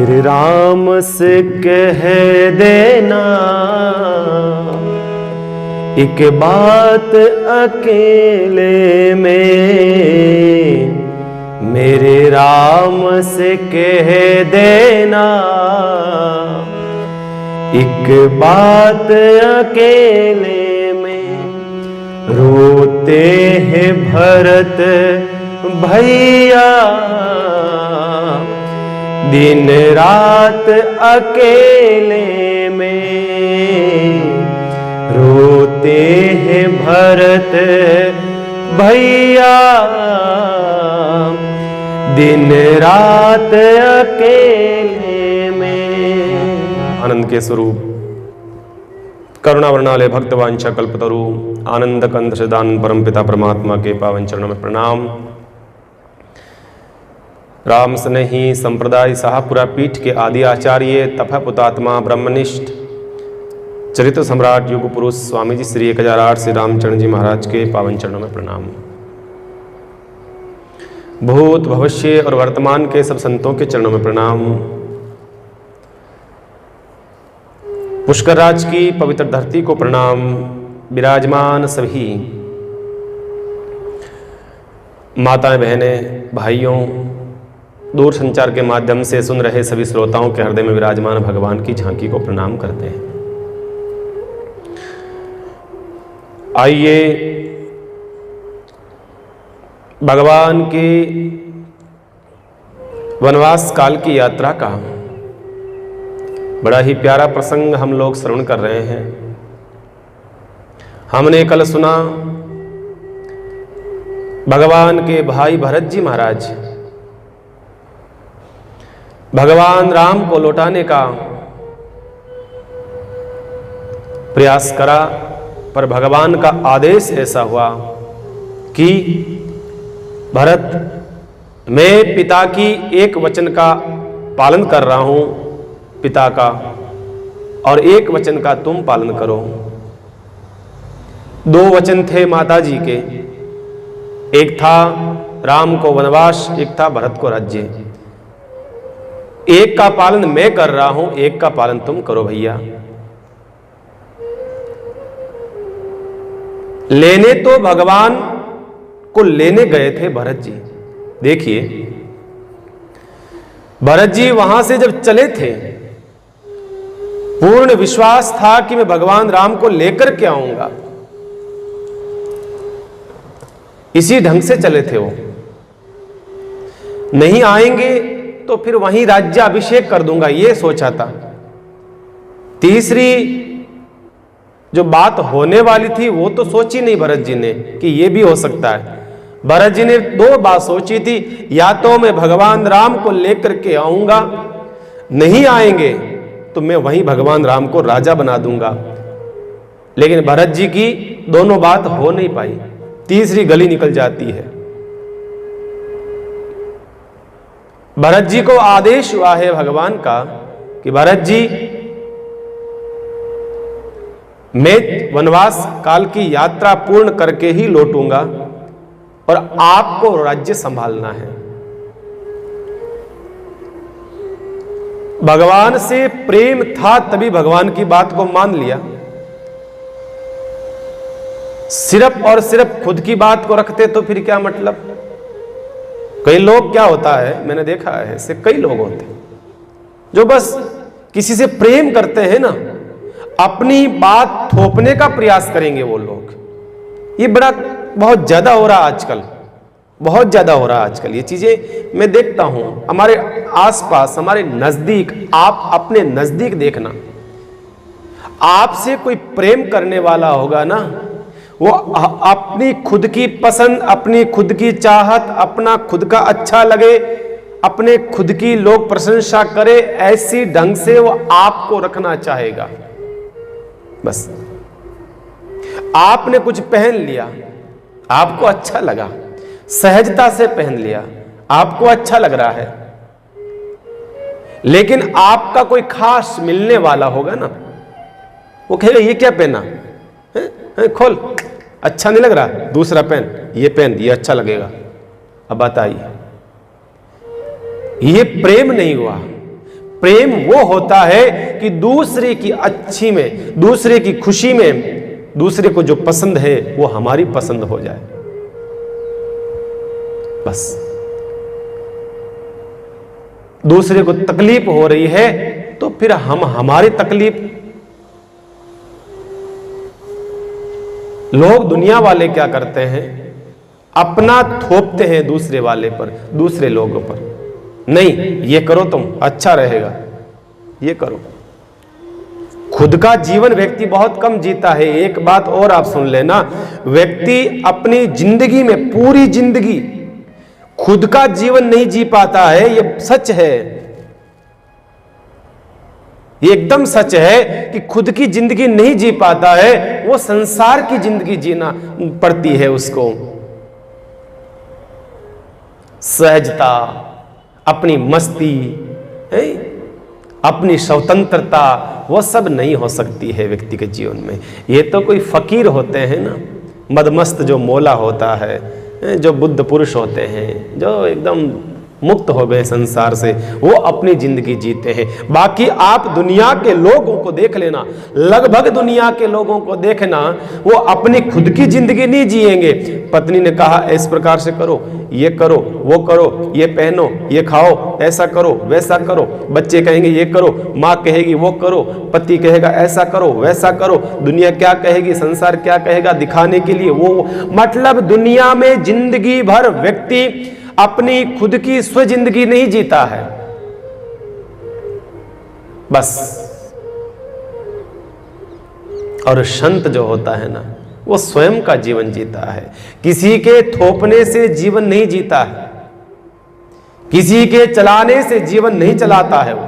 मेरे राम से कह देना एक बात अकेले में, मेरे राम से कह देना एक बात अकेले में। रोते हैं भरत भैया दिन रात अकेले में, रोते हैं भरत भैया दिन रात अकेले में। आनंद के स्वरूप करुणा वर्णालय भक्तवांछा कल्पतरु आनंद कंद सदानंद परम पिता परमात्मा के पावन चरणों में प्रणाम। राम स्नेही संप्रदाय शाहपुरा पीठ के आदि आचार्य तथा पुतात्मा ब्रह्मनिष्ठ चरित्र सम्राट युग पुरुष स्वामी जी श्री 1008 श्री रामचरण जी महाराज के पावन चरणों में प्रणाम। भूत भविष्य और वर्तमान के सब संतों के चरणों में प्रणाम। पुष्कर राज की पवित्र धरती को प्रणाम। विराजमान सभी माताएं बहनें भाइयों, दूर संचार के माध्यम से सुन रहे सभी श्रोताओं के हृदय में विराजमान भगवान की झांकी को प्रणाम करते हैं। आइए भगवान की वनवास काल की यात्रा का बड़ा ही प्यारा प्रसंग हम लोग श्रवण कर रहे हैं। हमने कल सुना भगवान के भाई भरत जी महाराज भगवान राम को लौटाने का प्रयास करा, पर भगवान का आदेश ऐसा हुआ कि भरत, मैं पिता की एक वचन का पालन कर रहा हूं, पिता का, और एक वचन का तुम पालन करो। दो वचन थे माता जी के, एक था राम को वनवास, एक था भरत को राज्य। एक का पालन मैं कर रहा हूं, एक का पालन तुम करो भैया। लेने तो भगवान को लेने गए थे भरत जी। देखिए भरत जी वहां से जब चले थे, पूर्ण विश्वास था कि मैं भगवान राम को लेकर के आऊंगा। इसी ढंग से चले थे वो। नहीं आएंगे तो फिर वहीं राज्याभिषेक कर दूंगा, ये सोचा था। तीसरी जो बात होने वाली थी वो तो सोची नहीं भरत जी ने कि ये भी हो सकता है। भरत जी ने दो बात सोची थी, या तो मैं भगवान राम को लेकर के आऊंगा, नहीं आएंगे तो मैं वहीं भगवान राम को राजा बना दूंगा। लेकिन भरत जी की दोनों बात हो नहीं पाई, तीसरी गली निकल जाती है। भरत जी को आदेश हुआ है भगवान का कि भरत जी, मैं वनवास काल की यात्रा पूर्ण करके ही लौटूंगा और आपको राज्य संभालना है। भगवान से प्रेम था तभी भगवान की बात को मान लिया। सिर्फ और सिर्फ खुद की बात को रखते तो फिर क्या मतलब। कई लोग क्या होता है, मैंने देखा है ऐसे कई लोग होते हैं जो बस किसी से प्रेम करते हैं ना, अपनी बात थोपने का प्रयास करेंगे वो लोग। ये बड़ा बहुत ज्यादा हो रहा आजकल, बहुत ज्यादा हो रहा आजकल। ये चीजें मैं देखता हूं हमारे आसपास, हमारे नजदीक। आप अपने नजदीक देखना, आपसे कोई प्रेम करने वाला होगा ना, वो अपनी खुद की पसंद, अपनी खुद की चाहत, अपना खुद का अच्छा लगे, अपने खुद की लोग प्रशंसा करे, ऐसी ढंग से वो आपको रखना चाहेगा। बस आपने कुछ पहन लिया, आपको अच्छा लगा, सहजता से पहन लिया, आपको अच्छा लग रहा है, लेकिन आपका कोई खास मिलने वाला होगा ना, वो कहेगा ये क्या पहना है, खोल, अच्छा नहीं लग रहा, दूसरा पहन, ये पहन, ये अच्छा लगेगा। अब बताइए, ये प्रेम नहीं हुआ। प्रेम वो होता है कि दूसरे की अच्छी में, दूसरे की खुशी में, दूसरे को जो पसंद है वो हमारी पसंद हो जाए, बस। दूसरे को तकलीफ हो रही है तो फिर हम हमारी तकलीफ, लोग दुनिया वाले क्या करते हैं, अपना थोपते हैं दूसरे वाले पर, दूसरे लोगों पर। नहीं, ये करो तुम अच्छा रहेगा, ये करो। खुद का जीवन व्यक्ति बहुत कम जीता है। एक बात और आप सुन लेना, व्यक्ति अपनी जिंदगी में, पूरी जिंदगी खुद का जीवन नहीं जी पाता है, ये सच है, ये एकदम सच है कि खुद की जिंदगी नहीं जी पाता है, वो संसार की जिंदगी जीना पड़ती है उसको। सहजता, अपनी मस्ती, अपनी स्वतंत्रता, वो सब नहीं हो सकती है व्यक्ति के जीवन में। ये तो कोई फकीर होते हैं ना, मदमस्त जो मौला होता है, जो बुद्ध पुरुष होते हैं, जो एकदम मुक्त हो गए संसार से, वो अपनी जिंदगी जीते हैं। बाकी आप दुनिया के लोगों को देख लेना, लगभग दुनिया के लोगों को देखना, वो अपनी खुद की जिंदगी नहीं जिएंगे। पत्नी ने कहा इस प्रकार से करो, ये करो, वो करो, ये पहनो, ये खाओ, ऐसा करो, वैसा करो। बच्चे कहेंगे ये करो, माँ कहेगी वो करो, पति कहेगा ऐसा करो, वैसा करो। दुनिया क्या कहेगी, संसार क्या कहेगा, दिखाने के लिए वो, मतलब दुनिया में जिंदगी भर व्यक्ति अपनी खुद की स्व जिंदगी नहीं जीता है, बस। और संत जो होता है ना, वो स्वयं का जीवन जीता है, किसी के थोपने से जीवन नहीं जीता है, किसी के चलाने से जीवन नहीं चलाता है। वो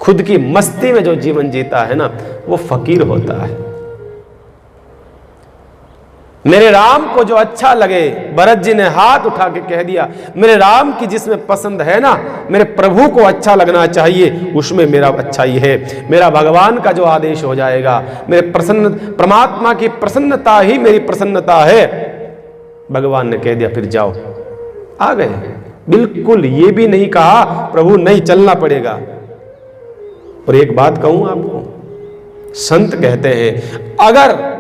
खुद की मस्ती में जो जीवन जीता है ना, वो फकीर होता है। मेरे राम को जो अच्छा लगे, भरत जी ने हाथ उठा के कह दिया, मेरे राम की जिसमें पसंद है ना, मेरे प्रभु को अच्छा लगना चाहिए, उसमें मेरा अच्छाई है। मेरा भगवान का जो आदेश हो जाएगा, मेरे परमात्मा की प्रसन्नता ही मेरी प्रसन्नता है। भगवान ने कह दिया फिर जाओ, आ गए। बिल्कुल ये भी नहीं कहा प्रभु नहीं चलना पड़ेगा। और एक बात कहूं आपको, संत कहते हैं अगर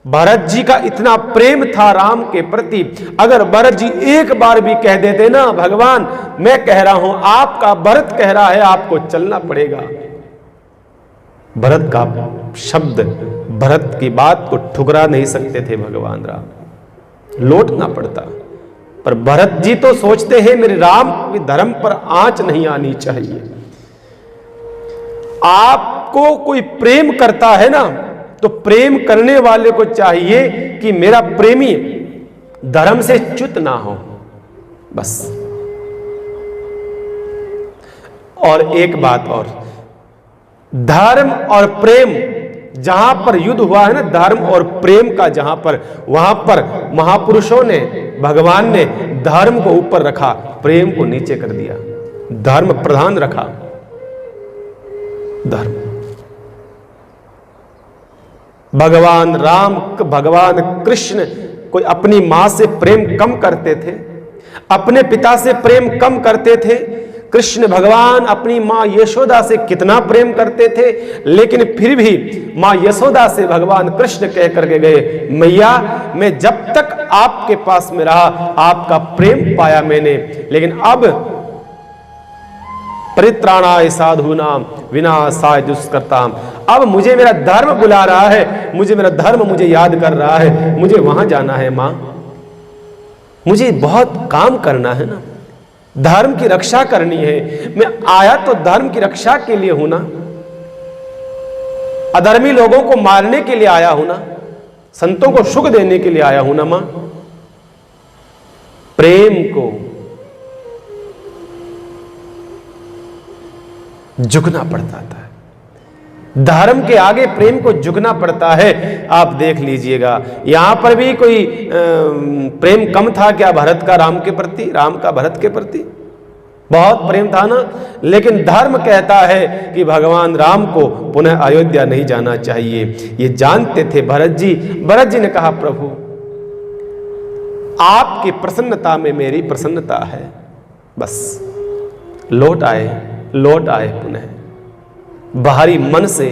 भरत जी का इतना प्रेम था राम के प्रति, अगर भरत जी एक बार भी कह देते ना, भगवान मैं कह रहा हूं, आपका भरत कह रहा है, आपको चलना पड़ेगा, भरत का शब्द, भरत की बात को ठुकरा नहीं सकते थे भगवान राम, लौटना पड़ता। पर भरत जी तो सोचते हैं मेरे राम के धर्म पर आंच नहीं आनी चाहिए। आपको कोई प्रेम करता है ना, तो प्रेम करने वाले को चाहिए कि मेरा प्रेमी धर्म से च्युत ना हो, बस। और एक बात और, धर्म और प्रेम जहां पर युद्ध हुआ है ना, धर्म और प्रेम का जहां पर, वहां पर महापुरुषों ने, भगवान ने धर्म को ऊपर रखा, प्रेम को नीचे कर दिया, धर्म प्रधान रखा। धर्म, भगवान राम, भगवान कृष्ण कोई अपनी मां से प्रेम कम करते थे, अपने पिता से प्रेम कम करते थे। कृष्ण भगवान अपनी मां यशोदा से कितना प्रेम करते थे, लेकिन फिर भी मां यशोदा से भगवान कृष्ण कह करके गए, मैया मैं जब तक आपके पास में रहा आपका प्रेम पाया मैंने, लेकिन अब परित्राणाय साधूनाम विनाशाय दुष्कृताम, अब मुझे मेरा धर्म बुला रहा है, मुझे मेरा धर्म मुझे याद कर रहा है, मुझे वहां जाना है मां, मुझे बहुत काम करना है ना, धर्म की रक्षा करनी है। मैं आया तो धर्म की रक्षा के लिए हूं ना, अधर्मी लोगों को मारने के लिए आया हूं ना, संतों को सुख देने के लिए आया हूं ना मां। प्रेम को झुकना पड़ता था, धर्म के आगे प्रेम को झुकना पड़ता है। आप देख लीजिएगा, यहां पर भी कोई प्रेम कम था क्या भरत का राम के प्रति, राम का भरत के प्रति बहुत प्रेम था ना, लेकिन धर्म कहता है कि भगवान राम को पुनः अयोध्या नहीं जाना चाहिए। ये जानते थे भरत जी। भरत जी ने कहा प्रभु आपकी प्रसन्नता में मेरी प्रसन्नता है, बस। लौट आए लौट आए पुनः बाहरी मन से।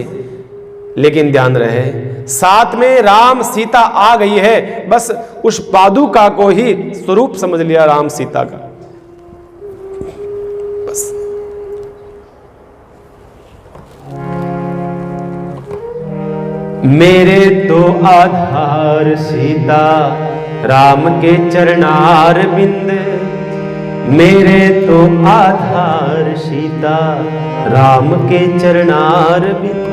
लेकिन ध्यान रहे, साथ में राम सीता आ गई है, बस उस पादुका को ही स्वरूप समझ लिया राम सीता का, बस। मेरे तो आधार सीता राम के चरणार बिंद, मेरे तो आधार सीता राम के चरणार बिंद,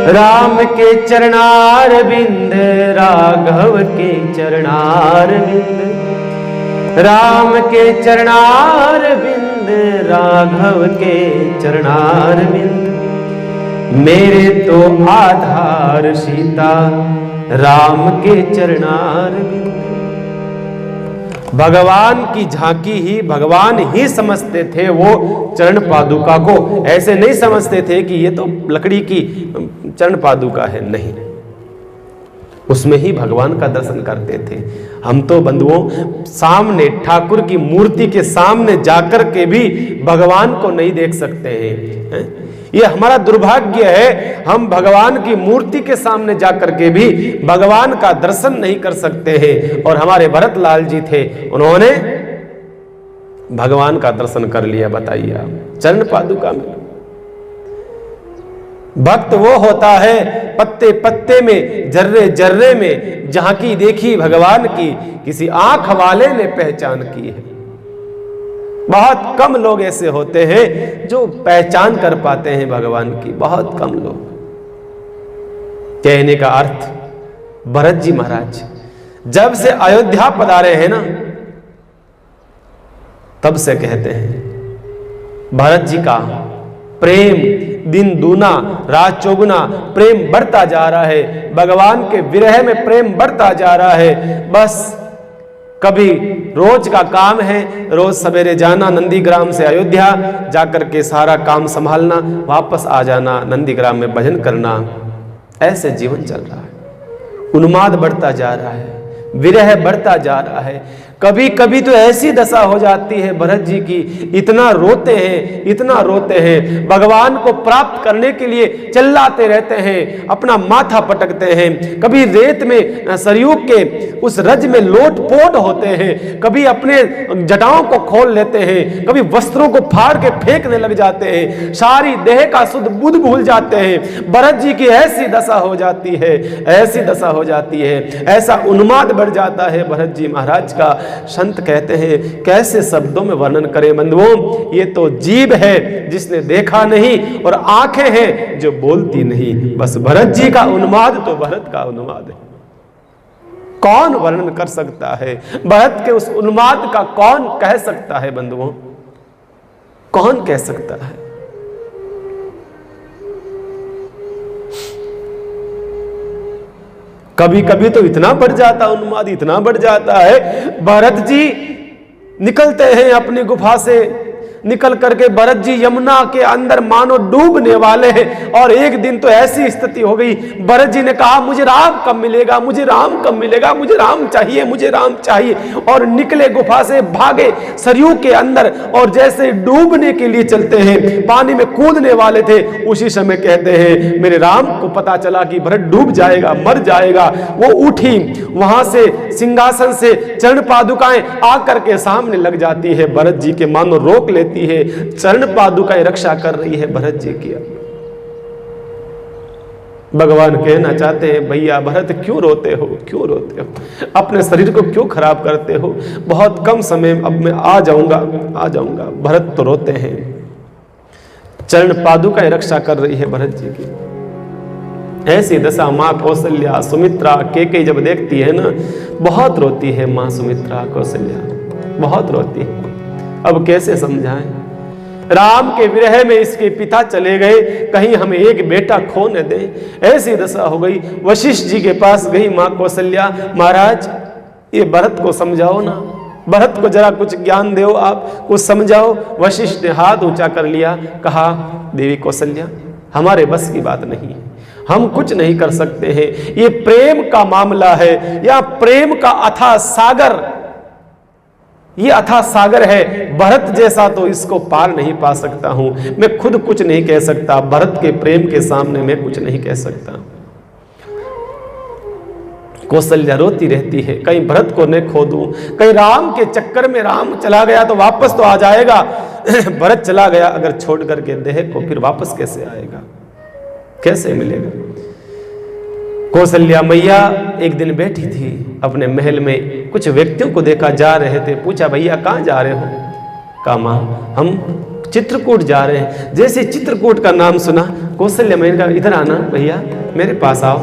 राम के चरणार बिंद राघव के चरणार बिंद, राम के चरणार बिंद राघव के चरणार बिंद, मेरे तो आधार सीता राम के चरणार बिंद। भगवान की झांकी ही भगवान ही समझते थे वो चरण पादुका को, ऐसे नहीं समझते थे कि ये तो लकड़ी की चरण पादुका है, नहीं, उसमें ही भगवान का दर्शन करते थे। हम तो बंधुओं सामने ठाकुर की मूर्ति के सामने जाकर के भी भगवान को नहीं देख सकते हैं। ये हमारा दुर्भाग्य है, हम भगवान की मूर्ति के सामने जाकर के भी भगवान का दर्शन नहीं कर सकते हैं। और हमारे भरत लाल जी थे, उन्होंने भगवान का दर्शन कर लिया। बताइए आप, चरण पादुका में। भक्त वो होता है पत्ते पत्ते में, जर्रे जर्रे में झांकी देखी भगवान की, किसी आंख वाले ने पहचान की है। बहुत कम लोग ऐसे होते हैं जो पहचान कर पाते हैं भगवान की, बहुत कम लोग। कहने का अर्थ, भरत जी महाराज जब से अयोध्या पधारे हैं ना, तब से कहते हैं भरत जी का प्रेम दिन दूना रात चौगुना प्रेम बढ़ता जा रहा है, भगवान के विरह में प्रेम बढ़ता जा रहा है। बस कभी रोज का काम है, रोज सवेरे जाना नंदीग्राम से अयोध्या, जाकर के सारा काम संभालना, वापस आ जाना, नंदीग्राम में भजन करना, ऐसे जीवन चल रहा है। उन्माद बढ़ता जा रहा है, विरह बढ़ता जा रहा है। कभी कभी तो ऐसी दशा हो जाती है भरत जी की, इतना रोते हैं, इतना रोते हैं, भगवान को प्राप्त करने के लिए चिल्लाते रहते हैं, अपना माथा पटकते हैं। कभी रेत में सरयू के उस रज में लोटपोट होते हैं, कभी अपने जटाओं को खोल लेते हैं, कभी वस्त्रों को फाड़ के फेंकने लग जाते हैं, सारी देह का शुद्ध बुद्ध भूल जाते हैं। भरत जी की ऐसी दशा हो जाती है, ऐसी दशा हो जाती है, ऐसा उन्माद बढ़ जाता है भरत जी महाराज का। संत कहते हैं कैसे शब्दों में वर्णन करें बंधुओं, ये तो जीभ है जिसने देखा नहीं, और आंखें हैं जो बोलती नहीं। बस भरत जी का उन्माद तो भरत का उन्माद है, कौन वर्णन कर सकता है भरत के उस उन्माद का? कौन कह सकता है बंधुओं, कौन कह सकता है? कभी कभी तो इतना बढ़ जाता उन्माद, इतना बढ़ जाता है, भरत जी निकलते हैं अपनी गुफा से, निकल करके भरत जी यमुना के अंदर मानो डूबने वाले हैं। और एक दिन तो ऐसी स्थिति हो गई, भरत जी ने कहा मुझे राम कब मिलेगा, मुझे राम कब मिलेगा, मुझे राम चाहिए, मुझे राम चाहिए। और निकले गुफा से, भागे सरयू के अंदर, और जैसे डूबने के लिए चलते हैं, पानी में कूदने वाले थे, उसी समय कहते हैं मेरे राम को पता चला कि भरत डूब जाएगा, मर जाएगा। वो उठी, वहां से सिंहासन से चरण पादुकाएं आकर के सामने लग जाती है, भरत जी के मानो रोक लेती है, चरण पादुकाएं रक्षा कर रही है भरत जी की। भगवान कहना चाहते हैं भैया भरत क्यों रोते हो, क्यों रोते हो, अपने शरीर को क्यों खराब करते हो, बहुत कम समय, अब मैं आ जाऊंगा, आ जाऊंगा। भरत तो रोते हैं, चरण पादुकाएं रक्षा कर रही है भरत जी की। ऐसी दशा माँ कौशल्या, सुमित्रा, केकई जब देखती है ना, बहुत रोती है माँ सुमित्रा, कौशल्या बहुत रोती है। अब कैसे समझाएं? राम के विरह में इसके पिता चले गए, कहीं हमें एक बेटा खो न दे, ऐसी दशा हो गई। वशिष्ठ जी के पास गई माँ कौशल्या, महाराज ये भरत को समझाओ ना, भरत को जरा कुछ ज्ञान दो, आप कुछ समझाओ। वशिष्ठ ने हाथ ऊंचा कर लिया, कहा देवी कौशल्या हमारे बस की बात नहीं है, हम कुछ नहीं कर सकते हैं, ये प्रेम का मामला है, या प्रेम का अथाह सागर ये अथाह सागर है, भरत जैसा तो इसको पार नहीं पा सकता हूं। मैं खुद कुछ नहीं कह सकता, भरत के प्रेम के सामने मैं कुछ नहीं कह सकता। कौशल्या रोती रहती है, कहीं भरत को न खो दूं, कहीं राम के चक्कर में राम चला गया तो वापस तो आ जाएगा, भरत चला गया अगर छोड़ करके देह को फिर वापस कैसे आएगा, कैसे मिलेगा। कौशल्या मैया एक दिन बैठी थी अपने महल में, कुछ व्यक्तियों को देखा जा रहे थे, पूछा भैया कहाँ जा रहे हो? कहा मां हम चित्रकूट जा रहे हैं। जैसे चित्रकूट का नाम सुना कौशल्या मैया कहा इधर आना भैया, मेरे पास आओ।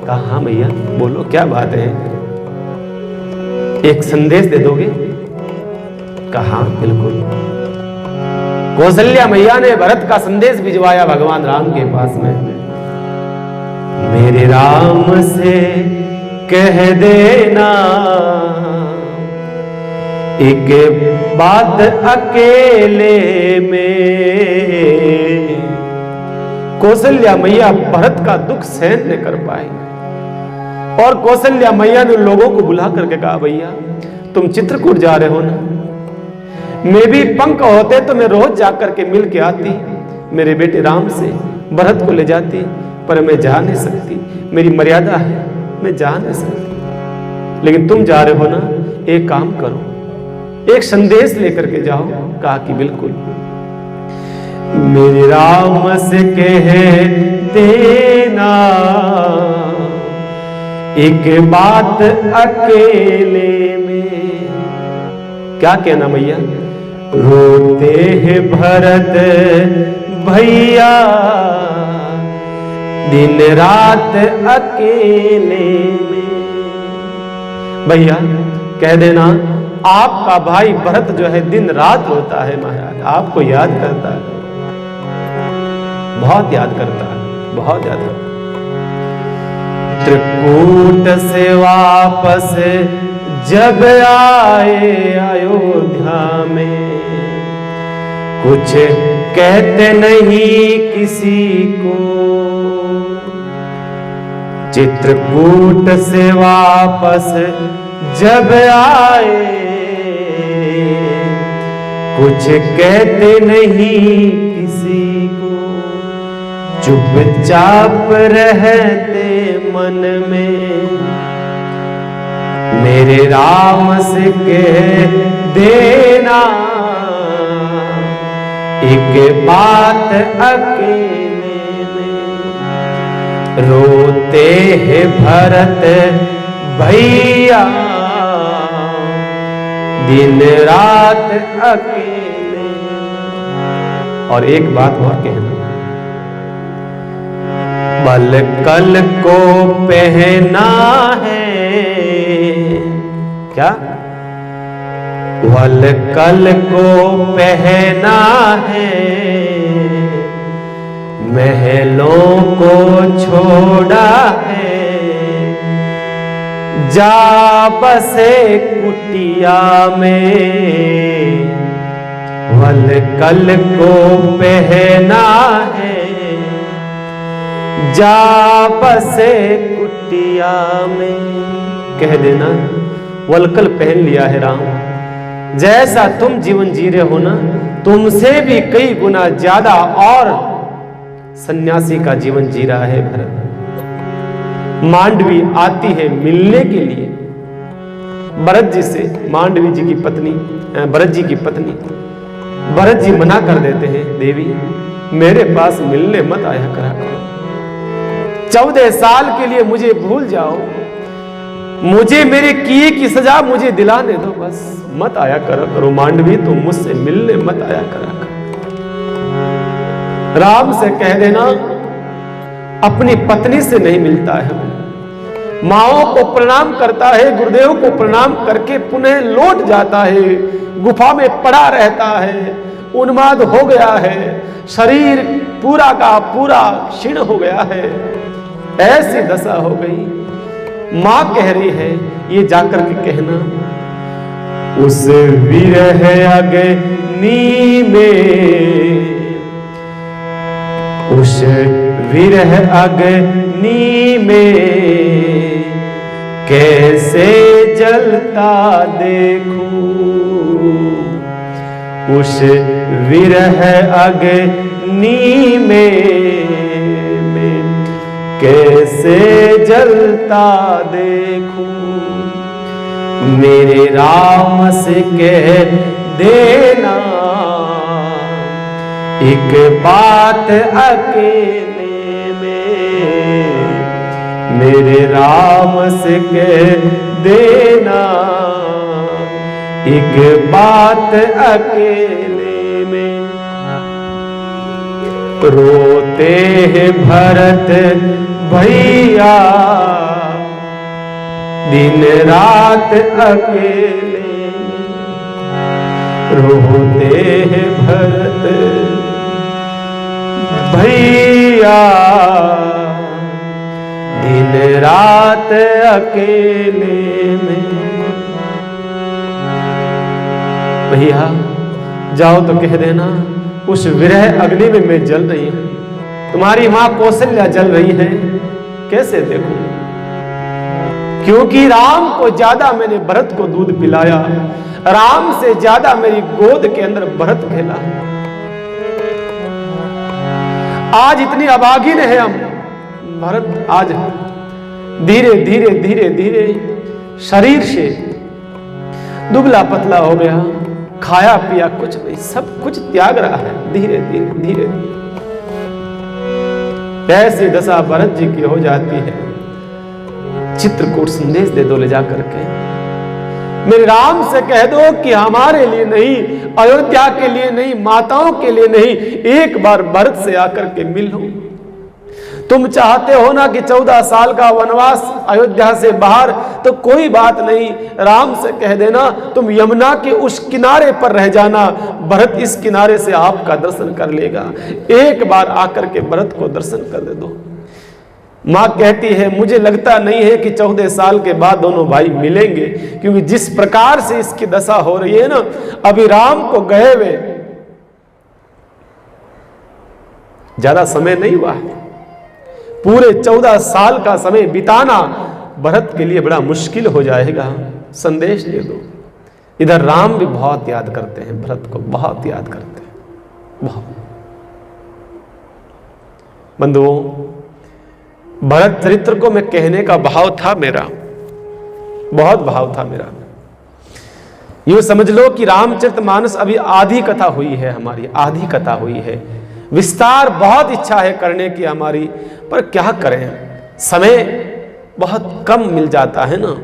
कहा हाँ भैया बोलो क्या बात है, एक संदेश दे दोगे? कहा हाँ बिल्कुल। कौशल्या मैया ने भरत का संदेश भिजवाया भगवान राम के पास में। मेरे राम से कह देना एक बात अकेले में। कौशल्या मैया भरत का दुख सहन न कर पाई और कौशल्या मैया ने लोगों को बुला करके कहा भैया तुम चित्रकूट जा रहे हो ना, मैं भी पंख होते तो मैं रोज जाकर के मिल के आती, मेरे बेटे राम से भरत को ले जाती, पर मैं जा नहीं सकती, मेरी मर्यादा है, मैं जा नहीं सकती। लेकिन तुम जा रहे हो ना, एक काम करो, एक संदेश लेकर के जाओ। कहा कि बिल्कुल। मेरे राम से कह देना एक बात अकेले में। क्या कहना भैया? रोते हैं भरत भैया दिन रात अकेले में। भैया कह देना आपका भाई भरत जो है दिन रात रोता है महाराज, आपको याद करता है, बहुत याद करता है, बहुत याद करता है। चित्रकूट से वापस जब आए अयोध्या में, कुछ कहते नहीं किसी को। चित्रकूट से वापस जब आए, कुछ कहते नहीं किसी को, चुपचाप रहते मन में। मेरे राम से कह देना एक बात अकेले में। रोते हैं भरत भैया दिन रात अकेले। और एक बात और कहना, बल कल को पहना है, क्या? वल कल को पहना है, महलों को छोड़ा है, जा बसे कुटिया में। वल कल को पहना है, जा बसे कुटिया में। कह देना वलकल पहन लिया है राम, जैसा तुम जीवन जी रहे हो ना, तुमसे भी कई गुना ज्यादा और सन्यासी का जीवन जी रहा है भरत। मांडवी आती है मिलने के लिए भरत जी से, मांडवी जी की पत्नी, भरत जी की पत्नी। भरत जी मना कर देते हैं, देवी मेरे पास मिलने मत आया करा करो, 14 साल के लिए मुझे भूल जाओ, मुझे मेरे किए की सजा मुझे दिलाने दो, बस मत आया करो मांडवी, तुम मुझसे मिलने मत आया करा करो। राम से कह देना अपनी पत्नी से नहीं मिलता है, माओं को प्रणाम करता है, गुरुदेव को प्रणाम करके पुनः लौट जाता है, गुफा में पड़ा रहता है, उन्माद हो गया है, शरीर पूरा का पूरा क्षीण हो गया है, ऐसी दशा हो गई। मां कह रही है ये जाकर के कहना, उस विरह अग्नि में, उस विरह अग्नि में कैसे जलता देखूं, उस विरह अग्नि में कैसे जलता देखूं। मेरे राम से कह देना एक बात अकेले में, मेरे राम से कह देना एक बात अकेले में। रोते हैं भरत भैया दिन रात अकेले में, रोते हैं भरत भैया दिन रात अकेले में। भैया जाओ तो कह देना उस विरह अग्नि में मैं जल रही हूं, तुम्हारी मां कौशल्या जल रही है, कैसे देखूं। क्योंकि राम को ज्यादा मैंने भरत को दूध पिलाया, राम से ज्यादा मेरी गोद के अंदर भरत खेला। आज इतनी अभागिन है हम, भरत आज धीरे धीरे धीरे धीरे शरीर से दुबला पतला हो गया, खाया पिया कुछ नहीं, सब कुछ त्याग रहा है धीरे धीरे धीरे। ऐसी दशा भरत जी की हो जाती है। चित्रकूट संदेश दे दो ले जा करके, मेरे राम से कह दो कि हमारे लिए नहीं, अयोध्या के लिए नहीं, माताओं के लिए नहीं, एक बार भरत से आकर के मिल लो। तुम चाहते हो ना कि 14 साल का वनवास अयोध्या से बाहर, तो कोई बात नहीं, राम से कह देना तुम यमुना के उस किनारे पर रह जाना, भरत इस किनारे से आपका दर्शन कर लेगा। एक बार आकर के भरत को दर्शन कर दे दो। मां कहती है मुझे लगता नहीं है कि 14 साल के बाद दोनों भाई मिलेंगे, क्योंकि जिस प्रकार से इसकी दशा हो रही है ना, अभी राम को गए हुए ज्यादा समय नहीं हुआ, पूरे 14 साल का समय बिताना भरत के लिए बड़ा मुश्किल हो जाएगा। संदेश दे दो। इधर राम भी बहुत याद करते हैं, भरत को बहुत याद करते हैं, बहुत। बंधुओं, भरत चरित्र को मैं कहने का भाव था मेरा, बहुत भाव था मेरा। यूं समझ लो कि रामचरितमानस अभी आधी कथा हुई है, हमारी आधी कथा हुई है। विस्तार बहुत इच्छा है करने की हमारी, पर क्या करें, समय बहुत कम मिल जाता है ना।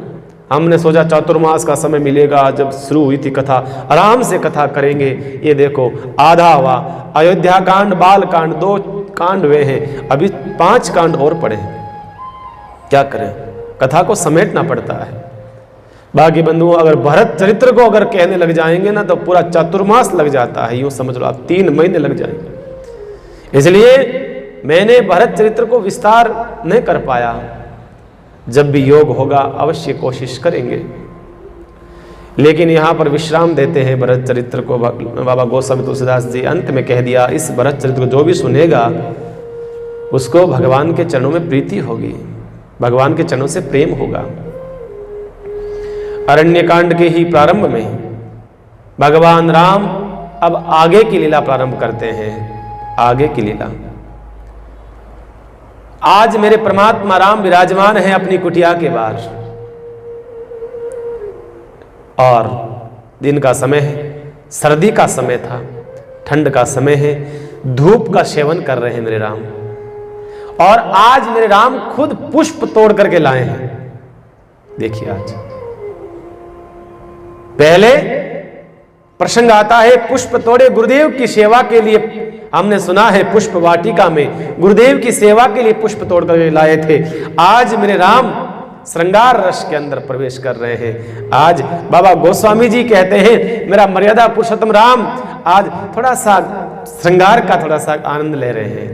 हमने सोचा चातुर्मास का समय मिलेगा, जब शुरू हुई थी कथा, आराम से कथा करेंगे। ये देखो आधा हुआ, अयोध्या कांड, बाल कांड, 2 कांड हुए हैं, अभी 5 कांड और पड़े हैं। क्या करें, कथा को समेटना पड़ता है। बाकी बंधुओं, अगर भरत चरित्र को अगर कहने लग जाएंगे ना, तो पूरा चातुर्मास लग जाता है। यूं समझ लो आप 3 महीने लग जाएंगे। इसलिए मैंने भरत चरित्र को विस्तार नहीं कर पाया। जब भी योग होगा अवश्य कोशिश करेंगे। लेकिन यहां पर विश्राम देते हैं भरत चरित्र को। बाबा गोस्वामी तुलसीदास जी अंत में कह दिया, इस भरत चरित्र को जो भी सुनेगा उसको भगवान के चरणों में प्रीति होगी, भगवान के चरणों से प्रेम होगा। अरण्यकांड के ही प्रारंभ में भगवान राम अब आगे की लीला प्रारंभ करते हैं, आगे की लीला। आज मेरे परमात्मा राम विराजमान है अपनी कुटिया के बाहर, और दिन का समय है, सर्दी का समय था, ठंड का समय है, धूप का सेवन कर रहे हैं मेरे राम। और आज मेरे राम खुद पुष्प तोड़ करके लाए हैं। देखिए आज पहले प्रसंग आता है, पुष्प तोड़े गुरुदेव की सेवा के लिए। हमने सुना है पुष्प वाटिका में गुरुदेव की सेवा के लिए पुष्प तोड़ कर लाए थे। आज मेरे राम श्रृंगार रस के अंदर प्रवेश कर रहे हैं। आज बाबा गोस्वामी जी कहते हैं, मेरा मर्यादा पुरुषोत्तम राम आज थोड़ा सा श्रृंगार का थोड़ा सा आनंद ले रहे हैं।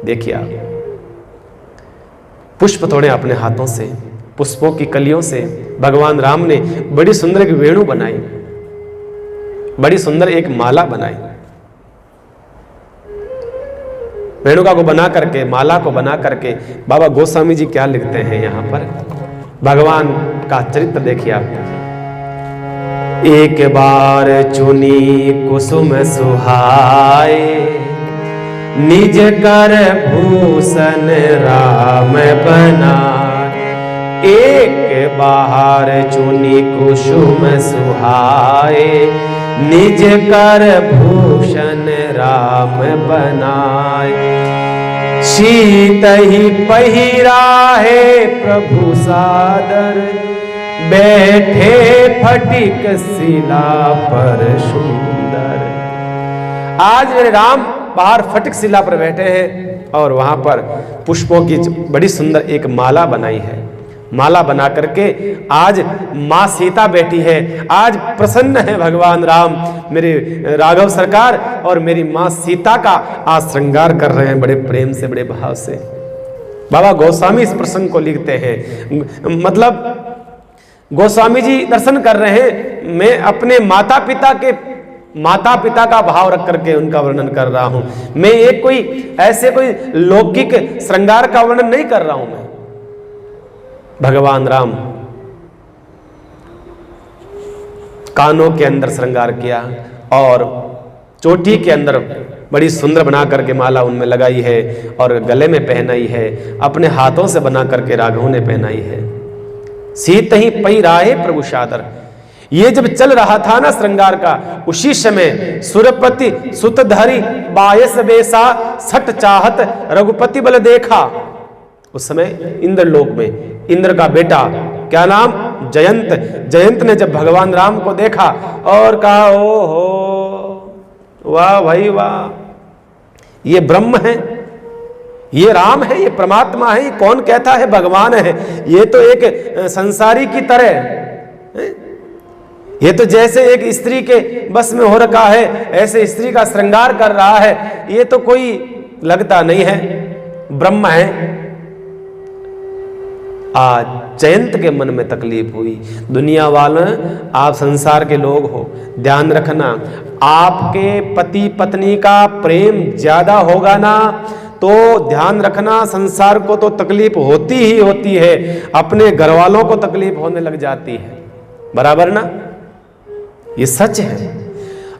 देखिए आप पुष्प तोड़े अपने हाथों से, पुष्पों की कलियों से भगवान राम ने बड़ी सुंदर एक वेणु बनाई, बड़ी सुंदर एक माला बनाई। वेणुका को बना करके, माला को बना करके बाबा गोस्वामी जी क्या लिखते हैं यहां पर, भगवान का चरित्र देखिए आप। एक बार चुनी कुसुम सुहाए, निज कर भूषण राम बनाए। एक बार चुनी कुसुम सुहाए, निज कर भूषण राम बनाए। शीत ही पहिरा है प्रभु सादर, बैठे फटिक शिला पर सुंदर। आज मेरे राम बाहर फटिक शिला पर बैठे हैं और वहां पर पुष्पों की बड़ी सुंदर एक माला बनाई है। माला बना करके आज मां सीता बैठी है। आज प्रसन्न है भगवान राम, मेरे राघव सरकार और मेरी मां सीता का आज श्रृंगार कर रहे हैं बड़े प्रेम से, बड़े भाव से। बाबा गोस्वामी इस प्रसंग को लिखते हैं, मतलब गोस्वामी जी दर्शन कर रहे हैं, मैं अपने माता पिता का भाव रख करके उनका वर्णन कर रहा हूं। मैं एक कोई ऐसे कोई लौकिक श्रृंगार का वर्णन नहीं कर रहा हूं। मैं भगवान राम कानों के अंदर श्रृंगार किया और चोटी के अंदर बड़ी सुंदर बना करके माला उनमें लगाई है और गले में पहनाई है, अपने हाथों से बना करके राघव ने पहनाई है। सीत ही पई राहे प्रभु सादर। ये जब चल रहा था ना श्रृंगार का, उसी समय सुरपति सुतधरी बायस बेसा, सट चाहत रघुपति बल देखा। उस समय इंद्रलोक में इंद्र का बेटा, क्या नाम, जयंत। जयंत ने जब भगवान राम को देखा और कहा, ओ हो, वाह भाई वाह, ये ब्रह्म है, ये राम है, ये परमात्मा है, ये कौन कहता है भगवान है। ये तो एक संसारी की तरह है। ये तो जैसे एक स्त्री के बस में हो रखा है, ऐसे स्त्री का श्रृंगार कर रहा है। ये तो कोई लगता नहीं है, ब्रह्म है। आज जयंत के मन में तकलीफ हुई। दुनिया वालों, आप संसार के लोग हो, ध्यान रखना, आपके पति पत्नी का प्रेम ज्यादा होगा ना तो ध्यान रखना, संसार को तो तकलीफ होती ही होती है, अपने घर वालों को तकलीफ होने लग जाती है। बराबर ना, ये सच है।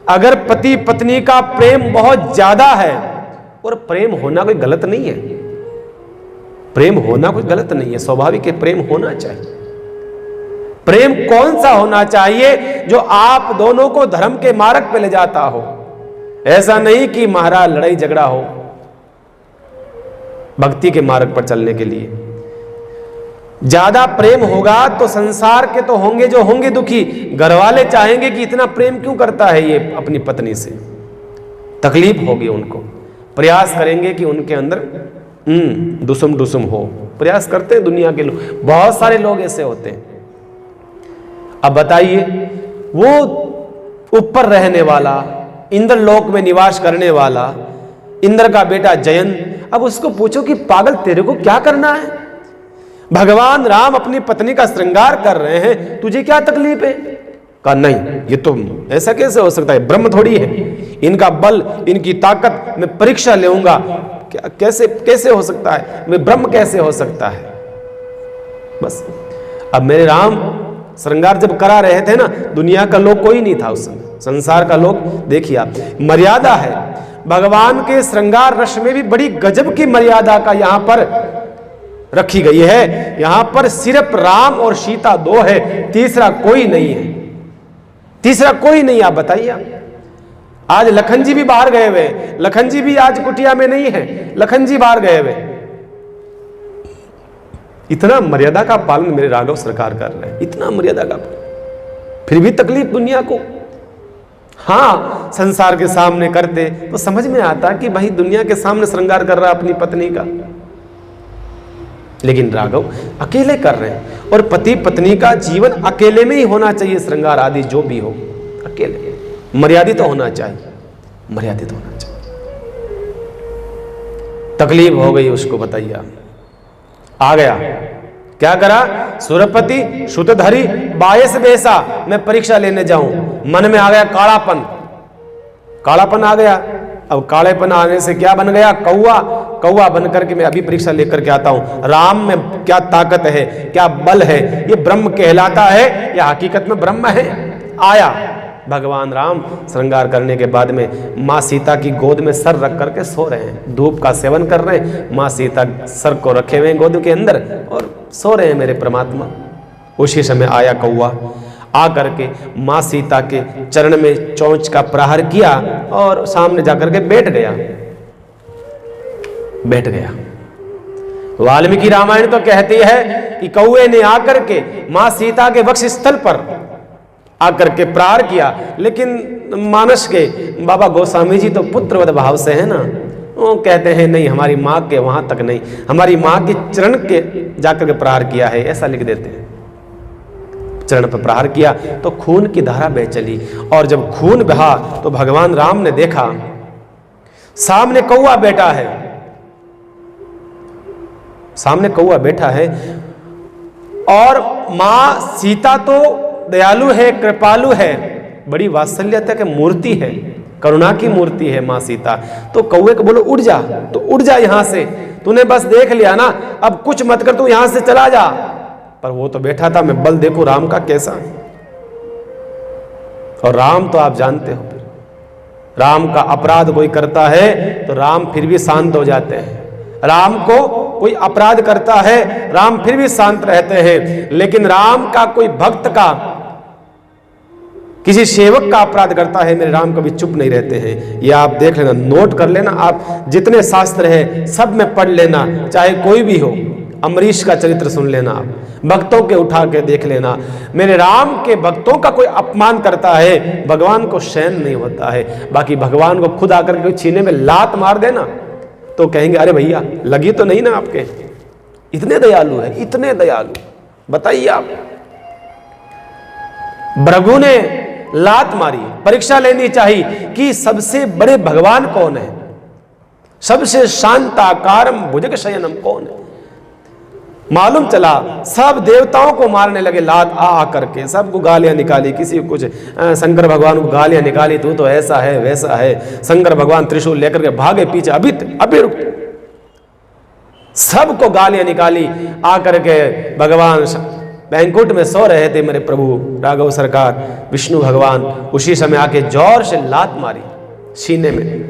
अगर पति पत्नी का प्रेम बहुत ज्यादा है, और प्रेम होना कोई गलत नहीं है, प्रेम होना कोई गलत नहीं है, स्वाभाविक है, प्रेम होना चाहिए। प्रेम कौन सा होना चाहिए? जो आप दोनों को धर्म के मार्ग पे ले जाता हो। ऐसा नहीं कि महाराज लड़ाई झगड़ा हो, भक्ति के मार्ग पर चलने के लिए। ज्यादा प्रेम होगा तो संसार के तो होंगे जो होंगे दुखी, घर वाले चाहेंगे कि इतना प्रेम क्यों करता है ये अपनी पत्नी से, तकलीफ होगी उनको, प्रयास करेंगे कि उनके अंदर दुसुम दुसुम हो, प्रयास करते हैं दुनिया के लोग, बहुत सारे लोग ऐसे होते हैं। अब बताइए, वो ऊपर रहने वाला, इंद्र लोक में निवास करने वाला, इंद्र का बेटा जयंत, अब उसको पूछो कि पागल तेरे को क्या करना है? भगवान राम अपनी पत्नी का श्रृंगार कर रहे हैं, तुझे क्या तकलीफ है? कहा नहीं, ये तो ऐसा कैसे हो सकता है, ब्रह्म थोड़ी है, इनका बल, इनकी ताकत मैं परीक्षा लेऊंगा, कैसे कैसे हो सकता है, मैं ब्रह्म कैसे हो सकता है। बस अब मेरे राम श्रृंगार जब करा रहे थे ना, दुनिया का लोग कोई नहीं था उस समय, संसार का लोग, देखिए आप, मर्यादा है भगवान के श्रृंगार रस में भी, बड़ी गजब की मर्यादा का यहां पर रखी गई है। यहां पर सिर्फ राम और सीता दो है, तीसरा कोई नहीं है, तीसरा कोई नहीं। आप बताइए, आज लखन जी भी बाहर गए हुए, लखन जी भी आज कुटिया में नहीं है, लखन जी बाहर गए हुए। इतना मर्यादा का पालन मेरे राघव सरकार कर रहे हैं, इतना मर्यादा का, फिर भी तकलीफ दुनिया को। हाँ, संसार के सामने करते तो समझ में आता कि भाई दुनिया के सामने श्रृंगार कर रहा अपनी पत्नी का, लेकिन राघव अकेले कर रहे हैं। और पति पत्नी का जीवन अकेले में ही होना चाहिए, श्रृंगार आदि जो भी हो अकेले, मर्यादित तो होना चाहिए, मर्यादित होना चाहिए। तकलीफ हो गई उसको, बताइए, आ गया, क्या करा? सुरपति सुतधरी बायस बेसा, मैं परीक्षा लेने जाऊं, मन में आ गया कालापन, कालापन आ गया। अब कालेपन आने से क्या बन गया? कौआ, कौआ बन करके मैं अभी परीक्षा लेकर के आता हूं। राम में क्या ताकत है, क्या बल है, ये ब्रह्म कहलाता है या हकीकत में ब्रह्म है? आया भगवान राम श्रृंगार करने के बाद में माँ सीता की गोद में सर रख करके सो रहे हैं, धूप का सेवन कर रहे हैं, माँ सीता सर को रखे हुए हैं गोद के अंदर और सो रहे हैं मेरे परमात्मा। उसी समय आया कौआ, आ करके माँ सीता के चरण में चोंच का प्रहार किया और सामने जाकर के बैठ गया। वाल्मीकि रामायण तो कहती है कि कौए ने आकर के माँ सीता के वक्ष स्थल पर आकर के प्रहार किया, लेकिन मानस के बाबा गोस्वामी जी तो पुत्रवत भाव से है ना, वो कहते हैं नहीं, हमारी माँ के वहां तक नहीं, हमारी माँ के चरण के जाकर के प्रहार किया है, ऐसा लिख देते हैं। चरण पर प्रहार किया तो खून की धारा बह चली, और जब खून बहा तो भगवान राम ने देखा सामने कौआ बैठा है और मां सीता तो दयालु है, कृपालु है, बड़ी वात्सल्यता की मूर्ति है, करुणा की मूर्ति है मां सीता। तो कौए को बोलो उड़ जा, तो उड़ जा यहां से, तूने बस देख लिया ना, अब कुछ मत कर, तू यहां से चला जा। पर वो तो बैठा था, मैं बल देखूं राम का कैसा है। और राम तो आप जानते हो, राम का अपराध कोई करता है तो राम फिर भी शांत हो जाते हैं। राम को कोई अपराध करता है, राम फिर भी शांत रहते हैं, लेकिन राम का कोई भक्त का, किसी सेवक का अपराध करता है, मेरे राम कभी चुप नहीं रहते हैं। ये आप देख लेना, नोट कर लेना, आप जितने शास्त्र है सब में पढ़ लेना, चाहे कोई भी हो। अमरीश का चरित्र सुन लेना, आप भक्तों के उठा के देख लेना, मेरे राम के भक्तों का कोई अपमान करता है, भगवान को सहन नहीं होता है। बाकी भगवान को खुद आकर के छीने में लात मार देना तो कहेंगे अरे भैया लगी तो नहीं ना आपके, इतने दयालु है, इतने दयालु। बताइए आप, भृगु ने लात मारी, परीक्षा लेनी चाहिए कि सबसे बड़े भगवान कौन है, सबसे शांताकारम भुजग शयनम कौन है। मालूम चला सब देवताओं को मारने लगे लात आ करके, सबको गालियां निकाली, किसी को कुछ, शंकर भगवान को गालियां निकाली, तू तो ऐसा है वैसा है। शंकर भगवान त्रिशूल लेकर के भागे पीछे, अभी रुक, सबको गालियां निकाली। आकर के भगवान बैंकुट में सो रहे थे मेरे प्रभु राघव सरकार विष्णु भगवान, उसी समय आके जोर से लात मारी सीने में।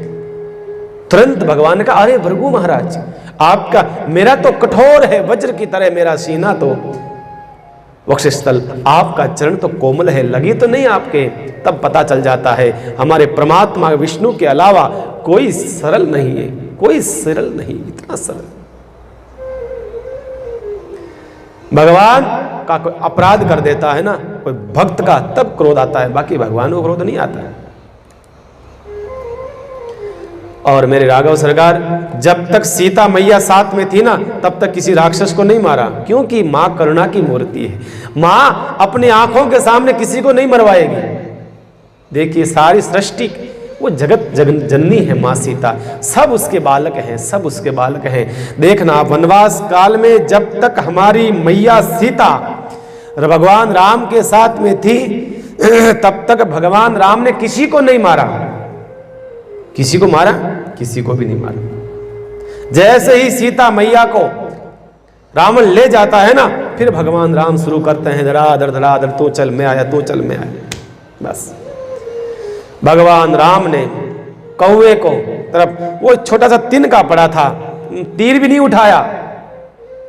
तुरंत भगवान ने कहा अरे भृगु महाराज, आपका, मेरा तो कठोर है वज्र की तरह मेरा सीना तो वक्षस्थल, आपका चरण तो कोमल है, लगी तो नहीं आपके। तब पता चल जाता है हमारे परमात्मा विष्णु के अलावा कोई सरल नहीं है, कोई सरल नहीं, इतना सरल। भगवान का कोई अपराध कर देता है ना कोई भक्त का, तब क्रोध आता है, बाकी भगवान को क्रोध नहीं आता है। और मेरे राघव सरकार, जब तक सीता मैया साथ में थी ना तब तक किसी राक्षस को नहीं मारा, क्योंकि मां करुणा की मूर्ति है। मां अपनी आंखों के सामने किसी को नहीं मरवाएगी। देखिए सारी सृष्टि वो जगत जननी है मां सीता, सब उसके बालक हैं, सब उसके बालक हैं। देखना वनवास काल में जब तक हमारी मैया सीता भगवान राम के साथ में थी तब तक भगवान राम ने किसी को नहीं मारा, किसी को मारा, किसी को भी नहीं मारा। जैसे ही सीता मैया को रावण ले जाता है ना, फिर भगवान राम शुरू करते हैं धड़ाधड़, तू चल मैं आया, तू चल मैं आया। बस भगवान राम ने कौवे को तरफ, वो छोटा सा तिनका पड़ा था, तीर भी नहीं उठाया,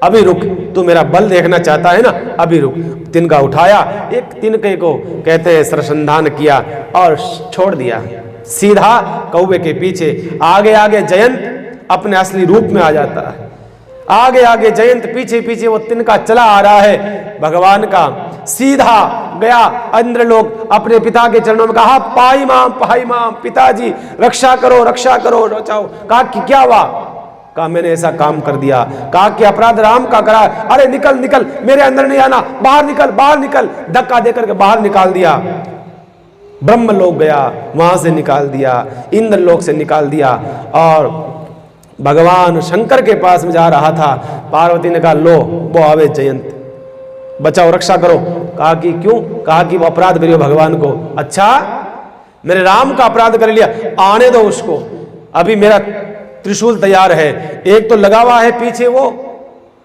अभी रुक, तू मेरा बल देखना चाहता है ना, अभी रुक। तिनका उठाया, एक तिनके को कहते हैं सरसंधान किया और छोड़ दिया, सीधा कौवे के पीछे। आगे आगे जयंत अपने असली रूप में आ जाता है, आगे आगे जयंत, पीछे पीछे वो तिनका चला आ रहा है भगवान का। सीधा गया इंद्रलोक, अपने पिता के चरणों में कहा पाई माम पिताजी रक्षा करो, रक्षा करो, बचाओ। कहा कि क्या हुआ? कहा मैंने ऐसा काम कर दिया। कहा कि अपराध राम का करा। अरे निकल निकल, मेरे अंदर नहीं आना, बाहर निकल, बाहर निकल। धक्का देकर के बाहर निकाल दिया। ब्रह्मलोक गया, वहां से निकाल दिया, इंद्रलोक से निकाल दिया और भगवान शंकर के पास में जा रहा था। पार्वती ने कहा लो वो आवे जयंत, बचाओ, रक्षा करो। कहा कि क्यों? कहा कि वो अपराध करियो भगवान को। अच्छा मेरे राम का अपराध कर लिया, आने दो उसको, अभी मेरा त्रिशूल तैयार है। एक तो लगा हुआ है पीछे वो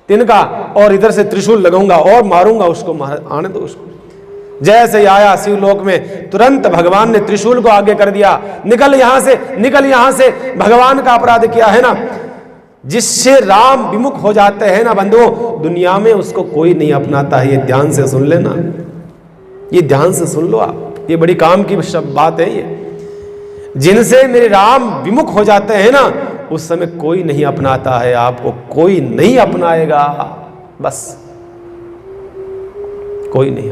तिनका, और इधर से त्रिशूल लगाऊंगा और मारूंगा उसको, आने दो उसको। जैसे ही आया शिवलोक में, तुरंत भगवान ने त्रिशूल को आगे कर दिया, निकल यहां से, निकल यहां से। भगवान का अपराध किया है ना, जिससे राम विमुख हो जाते हैं ना बंधुओं, दुनिया में उसको कोई नहीं अपनाता है। ये ध्यान से सुन लेना, ये ध्यान से सुन लो आप, ये बड़ी काम की बात है। ये जिनसे मेरे राम विमुख हो जाते हैं ना, उस समय कोई नहीं अपनाता है आपको, कोई नहीं अपनाएगा, बस कोई नहीं।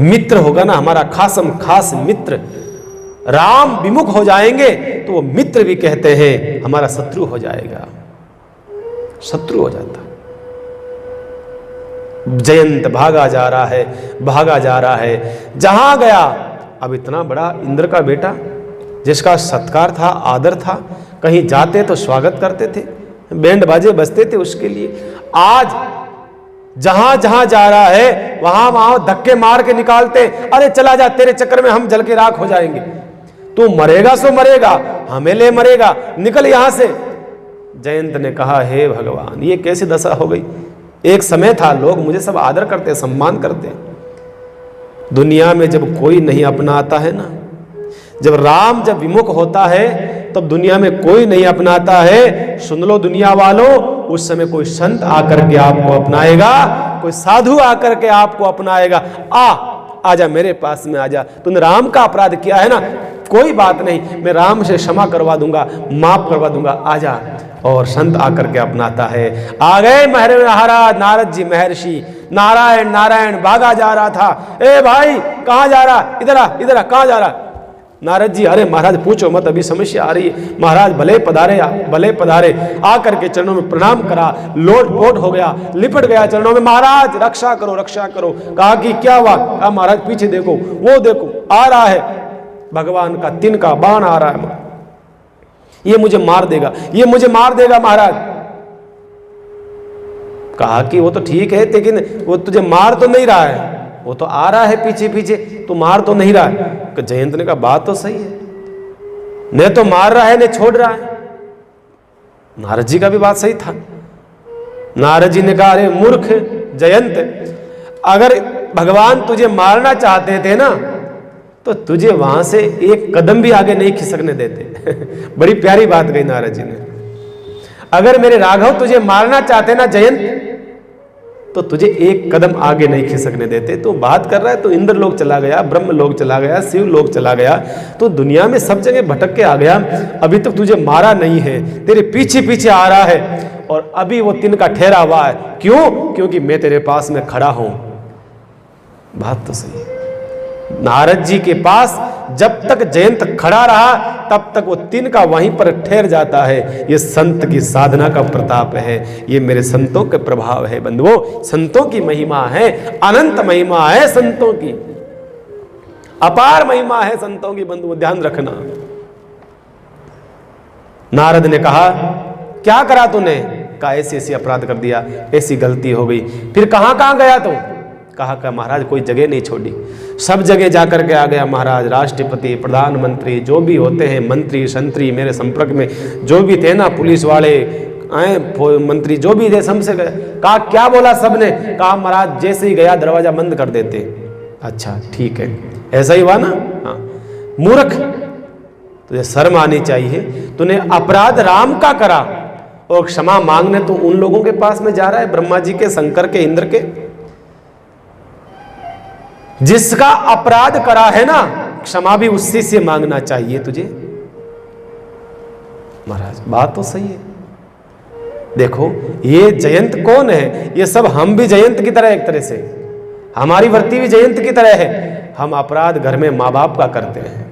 मित्र होगा ना हमारा खासम खास मित्र, राम विमुख हो जाएंगे तो वो मित्र भी कहते हैं, हमारा शत्रु हो जाएगा, शत्रु हो जाता। जयंत भागा जा रहा है, भागा जा रहा है, जहां गया। अब इतना बड़ा इंद्र का बेटा जिसका सत्कार था, आदर था, कहीं जाते तो स्वागत करते थे, बैंड बाजे बजते थे उसके लिए। आज जहां जहां जा रहा है वहां वहां धक्के मार के निकालते, अरे चला जा, तेरे चक्कर में हम जल के राख हो जाएंगे, तू मरेगा सो मरेगा, हमें ले मरेगा, निकल यहां से। जयंत ने कहा, हे भगवान, ये कैसी दशा हो गई। एक समय था लोग मुझे सब आदर करते, सम्मान करते, दुनिया में जब कोई नहीं अपनाता है ना, जब राम जब विमुख होता है तब दुनिया में कोई नहीं अपनाता है। सुन लो दुनिया वालों, उस समय कोई संत आकर के आपको अपनाएगा, कोई साधु आकर के आपको अपनाएगा। आजा मेरे पास में आजा, तूने राम का अपराध किया है ना, कोई बात नहीं, मैं राम से क्षमा करवा दूंगा, माफ करवा दूंगा, आजा। और संत आकर के अपनाता है। आ गए महाराज नारद जी, महर्षि नारायण नारायण भागा जा रहा था। ए भाई कहां जा रहा, इधर आ, इधर आ, कहां जा रहा। नारद जी, अरे महाराज पूछो मत, अभी समस्या आ रही है। महाराज भले पधारे, भले पधारे। आकर के चरणों में प्रणाम करा, लोट पोट हो गया, लिपट गया चरणों में, महाराज रक्षा करो, रक्षा करो। कहा कि क्या हुआ। कहा महाराज पीछे देखो, वो देखो आ रहा है, भगवान का तिनका बाण आ रहा है, ये मुझे मार देगा, ये मुझे मार देगा महाराज। कहा कि वो तो ठीक है, लेकिन वो तुझे मार तो नहीं रहा है, वो तो आ रहा है पीछे पीछे, तो मार तो नहीं रहा है। जयंत ने कहा बात तो सही है, न तो मार रहा है न छोड़ रहा है। नारद जी का भी बात सही था। नारद जी ने कहा, अरे मूर्ख जयंत, अगर भगवान तुझे मारना चाहते थे ना, तो तुझे वहां से एक कदम भी आगे नहीं खिसकने देते। बड़ी प्यारी बात कही नारद जी ने। अगर मेरे राघव तुझे मारना चाहते ना जयंत, तो तुझे एक कदम आगे नहीं खिसकने देते। तो बात कर रहा है तो इंद्र लोक चला गया, ब्रह्म लोक चला गया, शिव लोक चला गया, तो दुनिया में सब जगह भटक के आ गया। अभी तक तुझे मारा नहीं है, तेरे पीछे पीछे आ रहा है, और अभी वो तिनका ठहरा हुआ है। क्यों? क्योंकि मैं तेरे पास में खड़ा हूं। बात तो सही है। नारद जी के पास जब तक जयंत खड़ा रहा, तब तक वो तिनका वहीं पर ठहर जाता है। ये संत की साधना का प्रताप है, ये मेरे संतों के प्रभाव है बंधुओं। संतों की महिमा है, अनंत महिमा है संतों की, अपार महिमा है संतों की बंधुओं, ध्यान रखना। नारद ने कहा, क्या करा तूने? कहा ऐसे ऐसे अपराध कर दिया, ऐसी गलती हो गई। फिर कहां कहां गया तू? कहा महाराज कोई जगह नहीं छोड़ी, सब जगह जाकर के आ गया महाराज। राष्ट्रपति, प्रधानमंत्री, जो भी होते हैं, मंत्री संतरी, मेरे संपर्क में जो भी थे ना, पुलिस वाले आए, मंत्री जो भी थे, सबसे गए। कहा क्या बोला सबने? कहा महाराज जैसे ही गया दरवाजा बंद कर देते। अच्छा ठीक है, ऐसा ही हुआ ना? हाँ। मूर्ख, तुझे शर्म आनी चाहिए, तूने अपराध राम का करा और क्षमा मांगने तो उन लोगों के पास में जा रहा है, ब्रह्मा जी के, शंकर के, इंद्र के। जिसका अपराध करा है ना, क्षमा भी उसी से मांगना चाहिए तुझे। महाराज बात तो सही है। देखो ये जयंत कौन है? ये सब हम भी जयंत की तरह, एक तरह से हमारी वृत्ति भी जयंत की तरह है। हम अपराध घर में माँ बाप का करते हैं,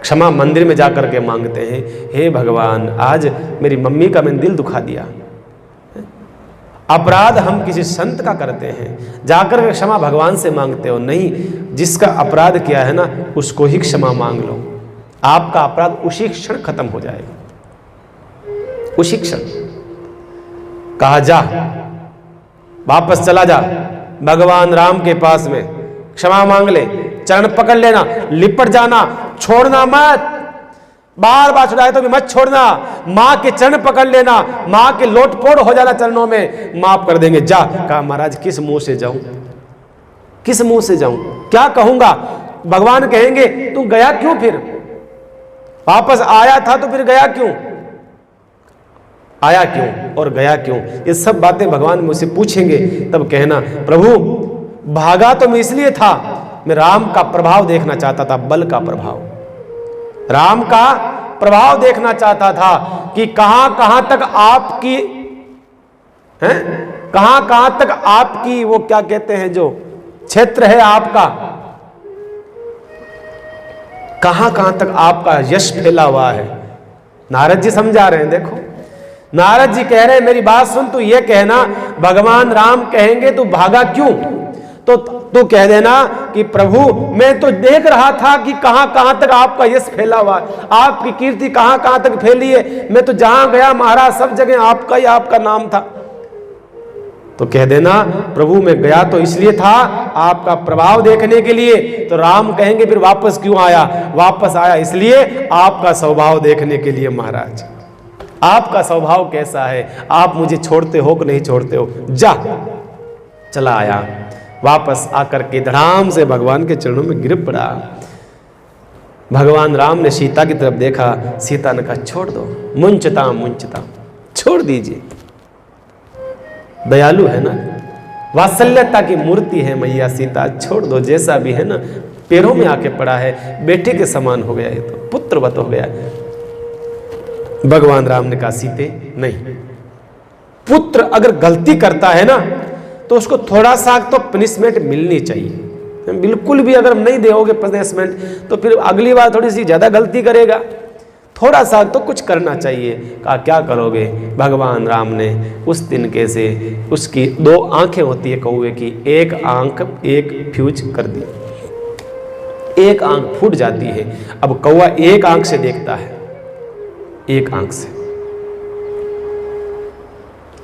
क्षमा मंदिर में जाकर के मांगते हैं, हे भगवान आज मेरी मम्मी का मैंने दिल दुखा दिया। अपराध हम किसी संत का करते हैं, जाकर के क्षमा भगवान से मांगते हो। नहीं, जिसका अपराध किया है ना, उसको ही क्षमा मांग लो, आपका अपराध उसी क्षण खत्म हो जाएगा, उसी क्षण। कहा जा, वापस चला जा भगवान राम के पास में, क्षमा मांग ले, चरण पकड़ लेना, लिपट जाना, छोड़ना मत। बार बार छुड़ाए तो भी मत छोड़ना, माँ के चरण पकड़ लेना, माँ के लोटपोट हो जाना चरणों में, माफ कर देंगे। जा। कहा महाराज किस मुंह से जाऊं, किस मुंह से जाऊं, क्या कहूंगा। भगवान कहेंगे तू गया क्यों, फिर वापस आया था तो फिर गया क्यों, आया क्यों और गया क्यों, ये सब बातें भगवान मुझसे पूछेंगे। तब कहना प्रभु भागा तो मैं इसलिए था, मैं राम का प्रभाव देखना चाहता था, बल का प्रभाव, राम का प्रभाव देखना चाहता था कि कहां कहां तक आपकी हैं, कहां कहां तक आपकी वो क्या कहते हैं जो क्षेत्र है आपका, कहां कहां तक आपका यश फैला हुआ है। नारद जी समझा रहे हैं, देखो नारद जी कह रहे हैं मेरी बात सुन, तू ये कहना भगवान राम कहेंगे तू भागा क्यों, तो तू कह देना कि प्रभु मैं तो देख रहा था कि कहां कहां तक आपका यश फैला हुआ है, आपकी कीर्ति कहां कहां तक फैली है, मैं तो जहां गया महाराज सब जगह आपका ही आपका नाम था। तो कह देना प्रभु मैं गया तो इसलिए था आपका प्रभाव देखने के लिए, तो राम कहेंगे फिर वापस क्यों आया, वापस आया इसलिए आपका स्वभाव देखने के लिए महाराज, आपका स्वभाव कैसा है, आप मुझे छोड़ते हो कि नहीं छोड़ते हो। जा। चला आया, वापस आकर के धड़ाम से भगवान के चरणों में गिर पड़ा। भगवान राम ने सीता की तरफ देखा, सीता ने कहा छोड़ दो, मुंचता मुंचता, छोड़ दीजिए। दयालु है ना, वात्सल्यता की मूर्ति है मैया सीता, छोड़ दो, जैसा भी है ना, पैरों में आके पड़ा है, बेटे के समान हो गया, ये तो पुत्रवत हो गया। भगवान राम ने कहा सीते नहीं, पुत्र अगर गलती करता है ना तो उसको थोड़ा सा तो पनिशमेंट मिलनी चाहिए, बिल्कुल भी अगर नहीं दोगे पनिशमेंट तो फिर अगली बार थोड़ी सी ज्यादा गलती करेगा, थोड़ा सा तो कुछ करना चाहिए। कहा क्या करोगे। भगवान राम ने उस दिन कैसे उसकी 2 आंखें होती है कौवे की, एक आंख एक फ्यूज कर दी, एक आंख फूट जाती है। अब कौवा एक आंख से देखता है, एक आंख से।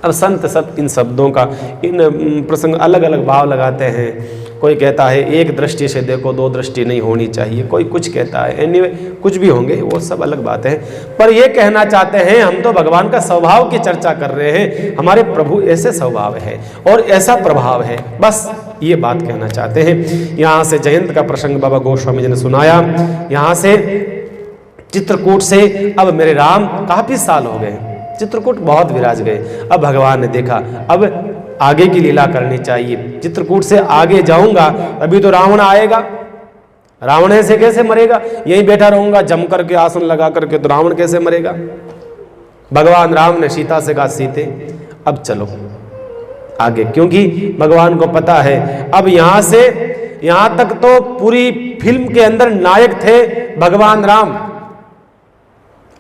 अब संत सब इन शब्दों का, इन प्रसंग अलग अलग भाव लगाते हैं। कोई कहता है एक दृष्टि से देखो, 2 दृष्टि नहीं होनी चाहिए, कोई कुछ कहता है, एनीवे कुछ भी होंगे, वो सब अलग बातें हैं। पर ये कहना चाहते हैं हम तो भगवान का स्वभाव की चर्चा कर रहे हैं, हमारे प्रभु ऐसे स्वभाव है और ऐसा प्रभाव है, बस ये बात कहना चाहते हैं। यहाँ से जयंत का प्रसंग बाबा गोस्वामी जी ने सुनाया। यहाँ से चित्रकूट से अब मेरे राम काफी साल हो गए, चित्रकूट बहुत विराज गए। अब भगवान ने देखा अब आगे की लीला करनी चाहिए, चित्रकूट से आगे जाऊंगा अभी तो रावण आएगा, रावण ऐसे कैसे मरेगा, यहीं बैठा रहूंगा जम करके आसन लगा करके, तो रावण कैसे मरेगा। भगवान राम ने सीता से कहा सीते अब चलो आगे, क्योंकि भगवान को पता है अब यहां से यहां तक तो पूरी फिल्म के अंदर नायक थे भगवान राम,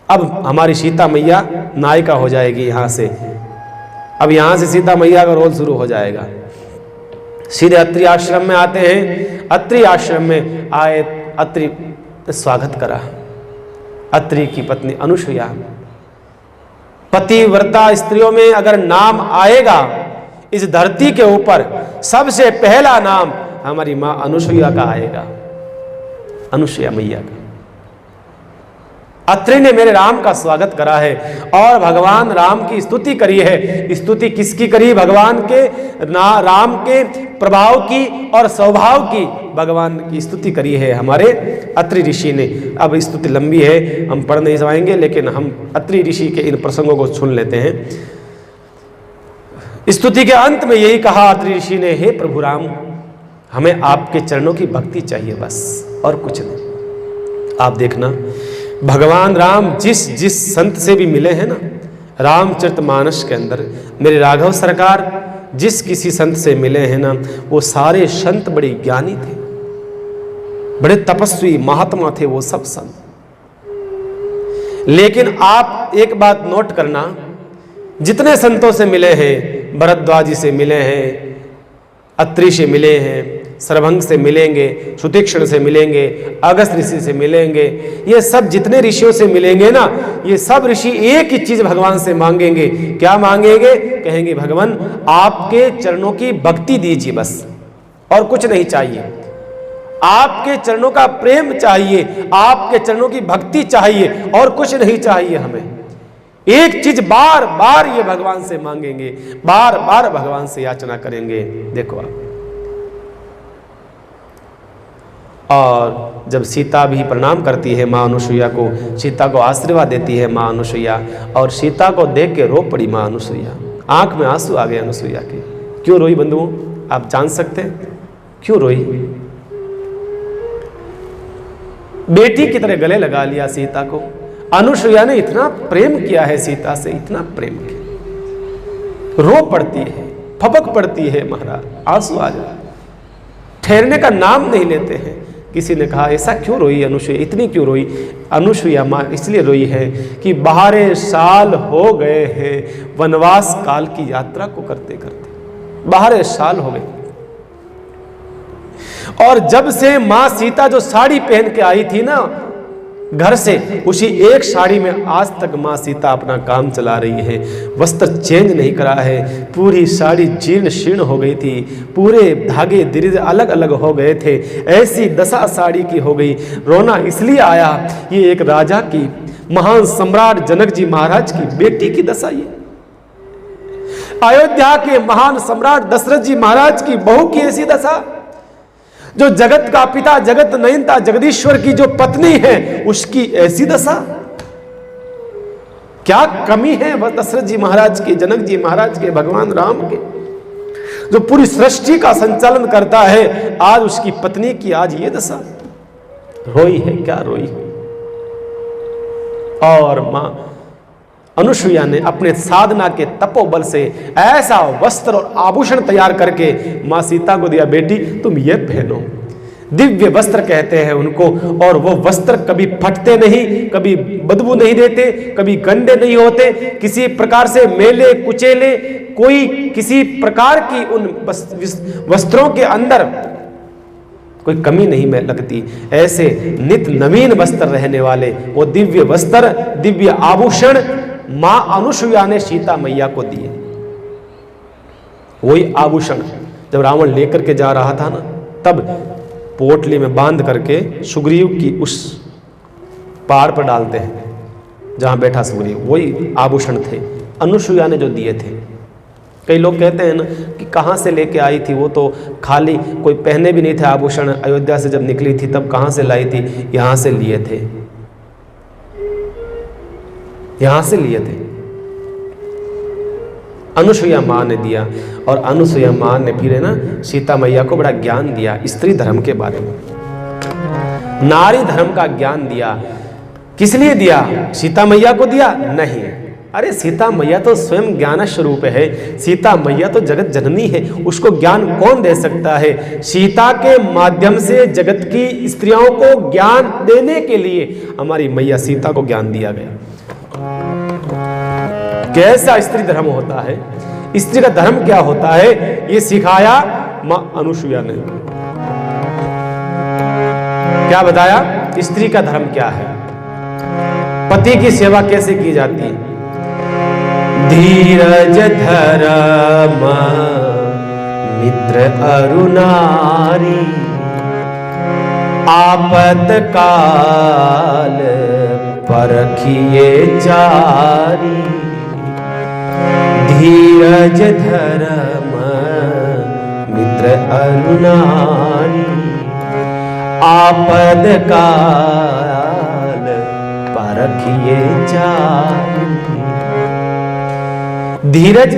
अब हमारी सीता मैया नायिका हो जाएगी यहां से, अब यहां से सीता मैया का रोल शुरू हो जाएगा। सीधे अत्रि आश्रम में आते हैं, अत्रि आश्रम में आए, अत्रि स्वागत करा, अत्रि की पत्नी अनुसुईया। पतिव्रता स्त्रियों में अगर नाम आएगा इस धरती के ऊपर, सबसे पहला नाम हमारी मां अनुसुईया का आएगा, अनुसुईया मैया का। अत्रि ने मेरे राम का स्वागत करा है और भगवान राम की स्तुति करी है। स्तुति किसकी करी, भगवान के राम के प्रभाव की और स्वभाव की भगवान की स्तुति करी है हमारे अत्रि ऋषि ने। अब स्तुति लंबी है, हम पढ़ नहीं पाएंगे, लेकिन हम अत्रि ऋषि के इन प्रसंगों को सुन लेते हैं। स्तुति के अंत में यही कहा अत्रि ऋषि ने, हे प्रभु राम हमें आपके चरणों की भक्ति चाहिए बस, और कुछ नहीं। आप देखना भगवान राम जिस जिस संत से भी मिले हैं ना, रामचरितमानस के अंदर मेरे राघव सरकार जिस किसी संत से मिले हैं ना, वो सारे संत बड़े ज्ञानी थे, बड़े तपस्वी महात्मा थे वो सब संत। लेकिन आप एक बात नोट करना, जितने संतों से मिले हैं, भरद्वाज जी से मिले हैं, अत्रि से मिले हैं, सरभंग से मिलेंगे, सुतीक्ष्ण से मिलेंगे, अगस्त ऋषि से मिलेंगे, ये सब जितने ऋषियों से मिलेंगे ना, ये सब ऋषि एक ही चीज भगवान से मांगेंगे। क्या मांगेंगे, कहेंगे भगवान आपके चरणों की भक्ति दीजिए बस, और कुछ नहीं चाहिए। आपके चरणों का प्रेम चाहिए, आपके चरणों की भक्ति चाहिए, और कुछ नहीं चाहिए हमें। एक चीज बार बार ये भगवान से मांगेंगे, बार बार भगवान से याचना करेंगे। देखो आप, और जब सीता भी प्रणाम करती है माँ अनुसुईया को, सीता को आशीर्वाद देती है माँ अनुसुईया, और सीता को देख के रो पड़ी माँ अनुसुईया, आंख में आंसू आ गए अनुसुईया के। क्यों रोई बंधुओं, आप जान सकते हैं क्यों रोई? बेटी की तरह गले लगा लिया सीता को। अनुसुईया ने इतना प्रेम किया है सीता से, इतना प्रेम किया, रो पड़ती है, फपक पड़ती है महाराज, आंसू आ जाए, ठहरने का नाम नहीं लेते हैं। किसी ने कहा ऐसा क्यों रोई अनुसुईया, इतनी क्यों रोई? अनुसुईया माँ इसलिए रोई है कि 12 साल हो गए हैं वनवास काल की यात्रा को करते करते, 12 साल हो गए। और जब से माँ सीता जो साड़ी पहन के आई थी ना घर से, उसी एक साड़ी में आज तक माँ सीता अपना काम चला रही है, वस्त्र चेंज नहीं करा है। पूरी साड़ी जीर्ण शीर्ण हो गई थी, पूरे धागे दीर्घ अलग अलग हो गए थे, ऐसी दशा साड़ी की हो गई। रोना इसलिए आया, ये एक राजा की, महान सम्राट जनक जी महाराज की बेटी की दशा, ये अयोध्या के महान सम्राट दशरथ जी महाराज की बहू की ऐसी दशा, जो जगत का पिता जगत नयनता जगदीश्वर की जो पत्नी है उसकी ऐसी दशा। क्या कमी है वह दशरथ जी महाराज के, जनक जी महाराज के, भगवान राम के, जो पूरी सृष्टि का संचालन करता है, आज उसकी पत्नी की आज ये दशा। रोई है, क्या रोई। और मां अनुसुईया ने अपने साधना के तपोबल से ऐसा वस्त्र और आभूषण तैयार करके मां सीता को दिया, बेटी तुम ये पहनो। दिव्य वस्त्र कहते हैं उनको, और वो वस्त्र कभी फटते नहीं, कभी बदबू नहीं देते, कभी गंदे नहीं होते, किसी प्रकार से मेले कुचेले, कोई किसी प्रकार की उन वस्त्रों के अंदर कोई कमी नहीं में लगती। ऐसे नित नवीन वस्त्र रहने वाले वो दिव्य वस्त्र, दिव्य आभूषण मां अनुसुईया ने सीता मैया को दिए। वही आभूषण जब रावण लेकर के जा रहा था ना, तब पोटली में बांध करके सुग्रीव की उस पहाड़ पर डालते हैं जहां बैठा सुग्रीव, वही आभूषण थे अनुसुईया ने जो दिए थे। कई लोग कहते हैं ना कि कहां से लेके आई थी, वो तो खाली कोई पहने भी नहीं थे आभूषण, अयोध्या से जब निकली थी तब कहां से लाई थी, यहां से लिए थे, यहां से लिए थे। अनुसुईया मां ने दिया, और अनुसुईया मां ने फिर है ना सीता मैया को बड़ा ज्ञान दिया स्त्री धर्म के बारे में, नारी धर्म का ज्ञान दिया। किस लिए दिया? सीता मैया को दिया? नहीं, अरे सीता मैया तो स्वयं ज्ञान स्वरूप है, सीता मैया तो जगत जननी है, उसको ज्ञान कौन दे सकता है? सीता के माध्यम से जगत की स्त्रियों को ज्ञान देने के लिए हमारी मैया सीता को ज्ञान दिया गया। कैसा स्त्री धर्म होता है, स्त्री का धर्म क्या होता है, ये सिखाया मां अनुसुईया ने। क्या बताया? स्त्री का धर्म क्या है, पति की सेवा कैसे की जाती है। धीरज धर्म मित्र अरु नारी, आपत काल परखिए चारी। धीरज धर्म मित्र अरु नारी, आपद काल परखिए चारी। धीरज,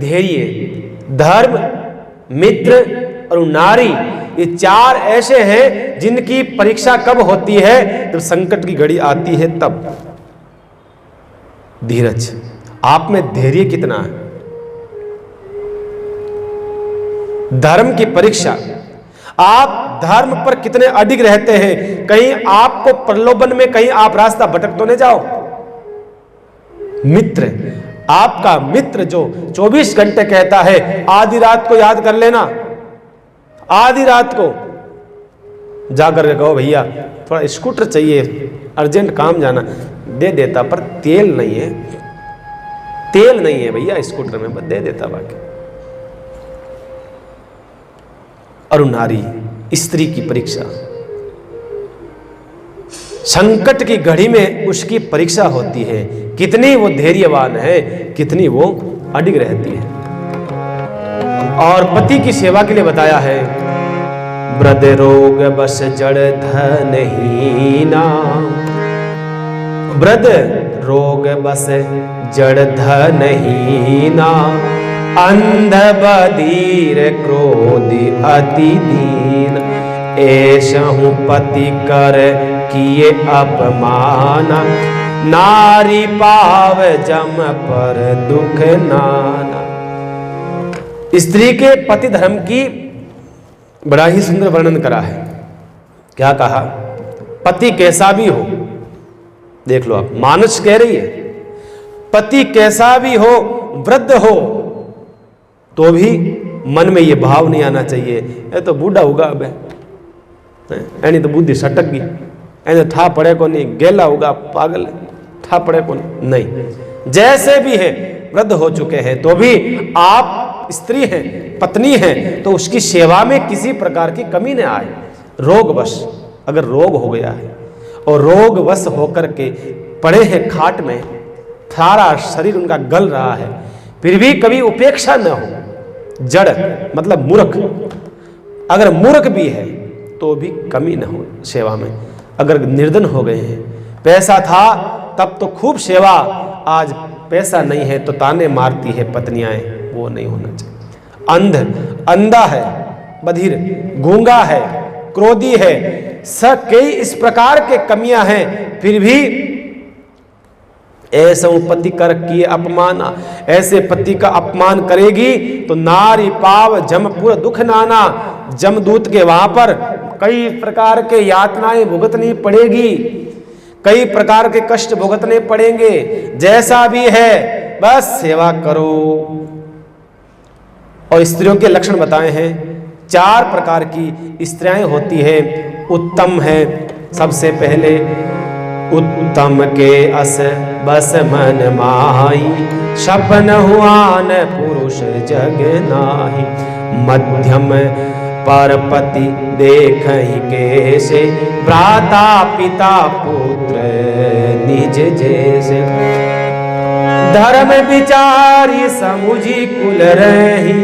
धैर्य, धर्म, मित्र और नारी, ये 4 ऐसे हैं जिनकी परीक्षा कब होती है? जब संकट की घड़ी आती है तब। धीरज, आप में धैर्य कितना है? धर्म की परीक्षा, आप धर्म पर कितने अडिग रहते हैं? कहीं आपको प्रलोभन में कहीं आप रास्ता भटक तो नहीं जाओ। मित्र, आपका मित्र जो 24 घंटे कहता है आधी रात को याद कर लेना, आधी रात को जाकर के कहो भैया थोड़ा स्कूटर चाहिए, अर्जेंट काम जाना, दे देता, पर तेल नहीं है, तेल नहीं है भैया स्कूटर में, बस दे देता बाकी। और नारी स्त्री की परीक्षा, संकट की घड़ी में उसकी परीक्षा होती है, कितनी वो धैर्यवान है, कितनी वो अडिग रहती है। और पति की सेवा के लिए बताया है, वृद्ध रोग बस जड़ धनहीना, वृद्ध रोग बस जड़ धनहीना, अंध बधीर क्रोधी अति दीन, ऐसहु पति कर किए अपमाना, नारी पाव जम पर दुख नाना। स्त्री के पति धर्म की बड़ा ही सुंदर वर्णन करा है। क्या कहा? पति कैसा भी हो, देख लो आप, मानुष कह रही है, पति कैसा भी हो, वृद्ध हो, तो भी मन में ये भाव नहीं आना चाहिए, ये तो बूढ़ा होगा अब, यानी तो बुद्धि सटक गई, यानी तो ठा पड़े को नहीं, गेला होगा, पागल ठा पड़े को नहीं। जैसे भी है, वृद्ध हो चुके हैं, तो भी आप स्त्री हैं, पत्नी हैं, तो उसकी सेवा में किसी प्रकार की कमी न आए। रोगवश, अगर रोग हो गया है और रोगवश होकर के पड़े हैं खाट में, सारा शरीर उनका गल रहा है, फिर भी कभी उपेक्षा न हो। जड़ मतलब मूर्ख, अगर मूर्ख भी है तो भी कमी न हो सेवा में। अगर निर्धन हो गए हैं, पैसा था तब तो खूब सेवा, आज पैसा नहीं है तो ताने मारती है पत्नियां, वो नहीं होना चाहिए। अंधा है, बधिर, गूंगा है, क्रोधी है, कई इस प्रकार के कमियां हैं, फिर भी ऐसा पति कर किए अपमाना, ऐसे पति का अपमान करेगी तो नारी पाव जमपुर दुख नाना, जमदूत के वहां पर कई प्रकार के यातनाएं भुगतनी पड़ेगी, कई प्रकार के कष्ट भुगतने पड़ेंगे। जैसा भी है बस सेवा करो। और स्त्रियों के लक्षण बताए हैं, 4 प्रकार की स्त्रियां होती है। उत्तम है, सबसे पहले उत्तम के अस बस मन माही, सपन हुआन पुरुष जग नाही, मध्यम पर पति देखहि कैसे, भ्राता पिता पुत्र निज जैसे, धर्म विचारी समुझी कुल रही,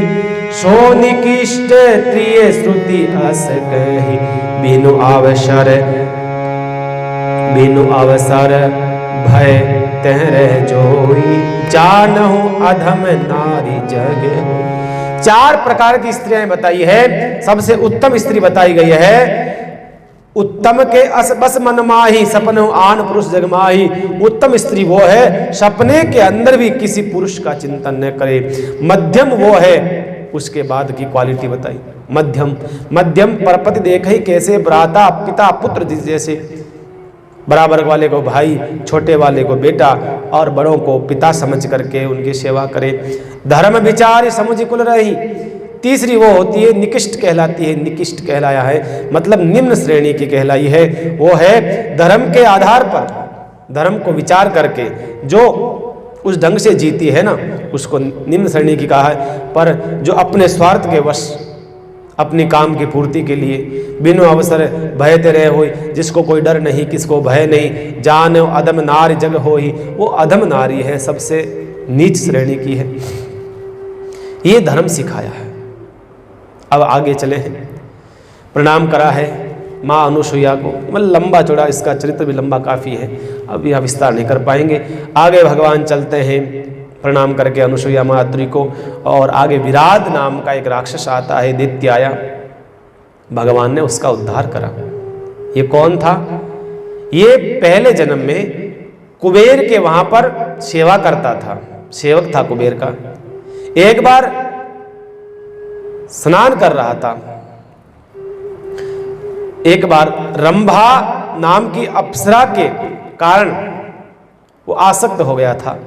सोनिकिष्ट प्रिय श्रुति अस कही, बिनु अवसर भय तहरह जोई, जानहु अधम नारी जग। 4 प्रकार की स्त्रियां बताई है। सबसे उत्तम स्त्री बताई गई है, उत्तम के अस बस मन माही, सपन आन पुरुष जग माही। उत्तम स्त्री वो है सपने के अंदर भी किसी पुरुष का चिंतन न करे। मध्यम वो है, उसके बाद की क्वालिटी बताई, मध्यम परपति देखे कैसे, भ्राता पिता पुत्र जैसे, बराबर वाले को भाई, छोटे वाले को बेटा और बड़ों को पिता समझ करके उनकी सेवा करे। धर्म विचार समझ कुल रही। तीसरी वो होती है निकिष्ट कहलाती है, निकिष्ट कहलाया है मतलब निम्न श्रेणी की कहलाई है। वो है धर्म के आधार पर, धर्म को विचार करके जो उस ढंग से जीती है ना, उसको निम्न श्रेणी की कहा है। पर जो अपने स्वार्थ के वश, अपनी काम की पूर्ति के लिए बिनु अवसर भयते रहे होई, जिसको कोई डर नहीं, किसको भय नहीं, जान अधम नारी जग होई, वो अधम नारी है, सबसे नीच श्रेणी की है। ये धर्म सिखाया है। अब आगे चले हैं। प्रणाम करा है माँ अनुसुईया को, मतलब लंबा चौड़ा इसका चरित्र भी लंबा काफ़ी है, अब यह विस्तार नहीं कर पाएंगे। आगे भगवान चलते हैं प्रणाम करके अनुसुईया मातृ को, और आगे विराट नाम का एक राक्षस आता है, दैत्य आया, भगवान ने उसका उद्धार करा। ये कौन था? ये पहले जन्म में कुबेर के वहां पर सेवा करता था, सेवक था कुबेर का। एक बार स्नान कर रहा था, एक बार रंभा नाम की अप्सरा के कारण वो आसक्त हो गया था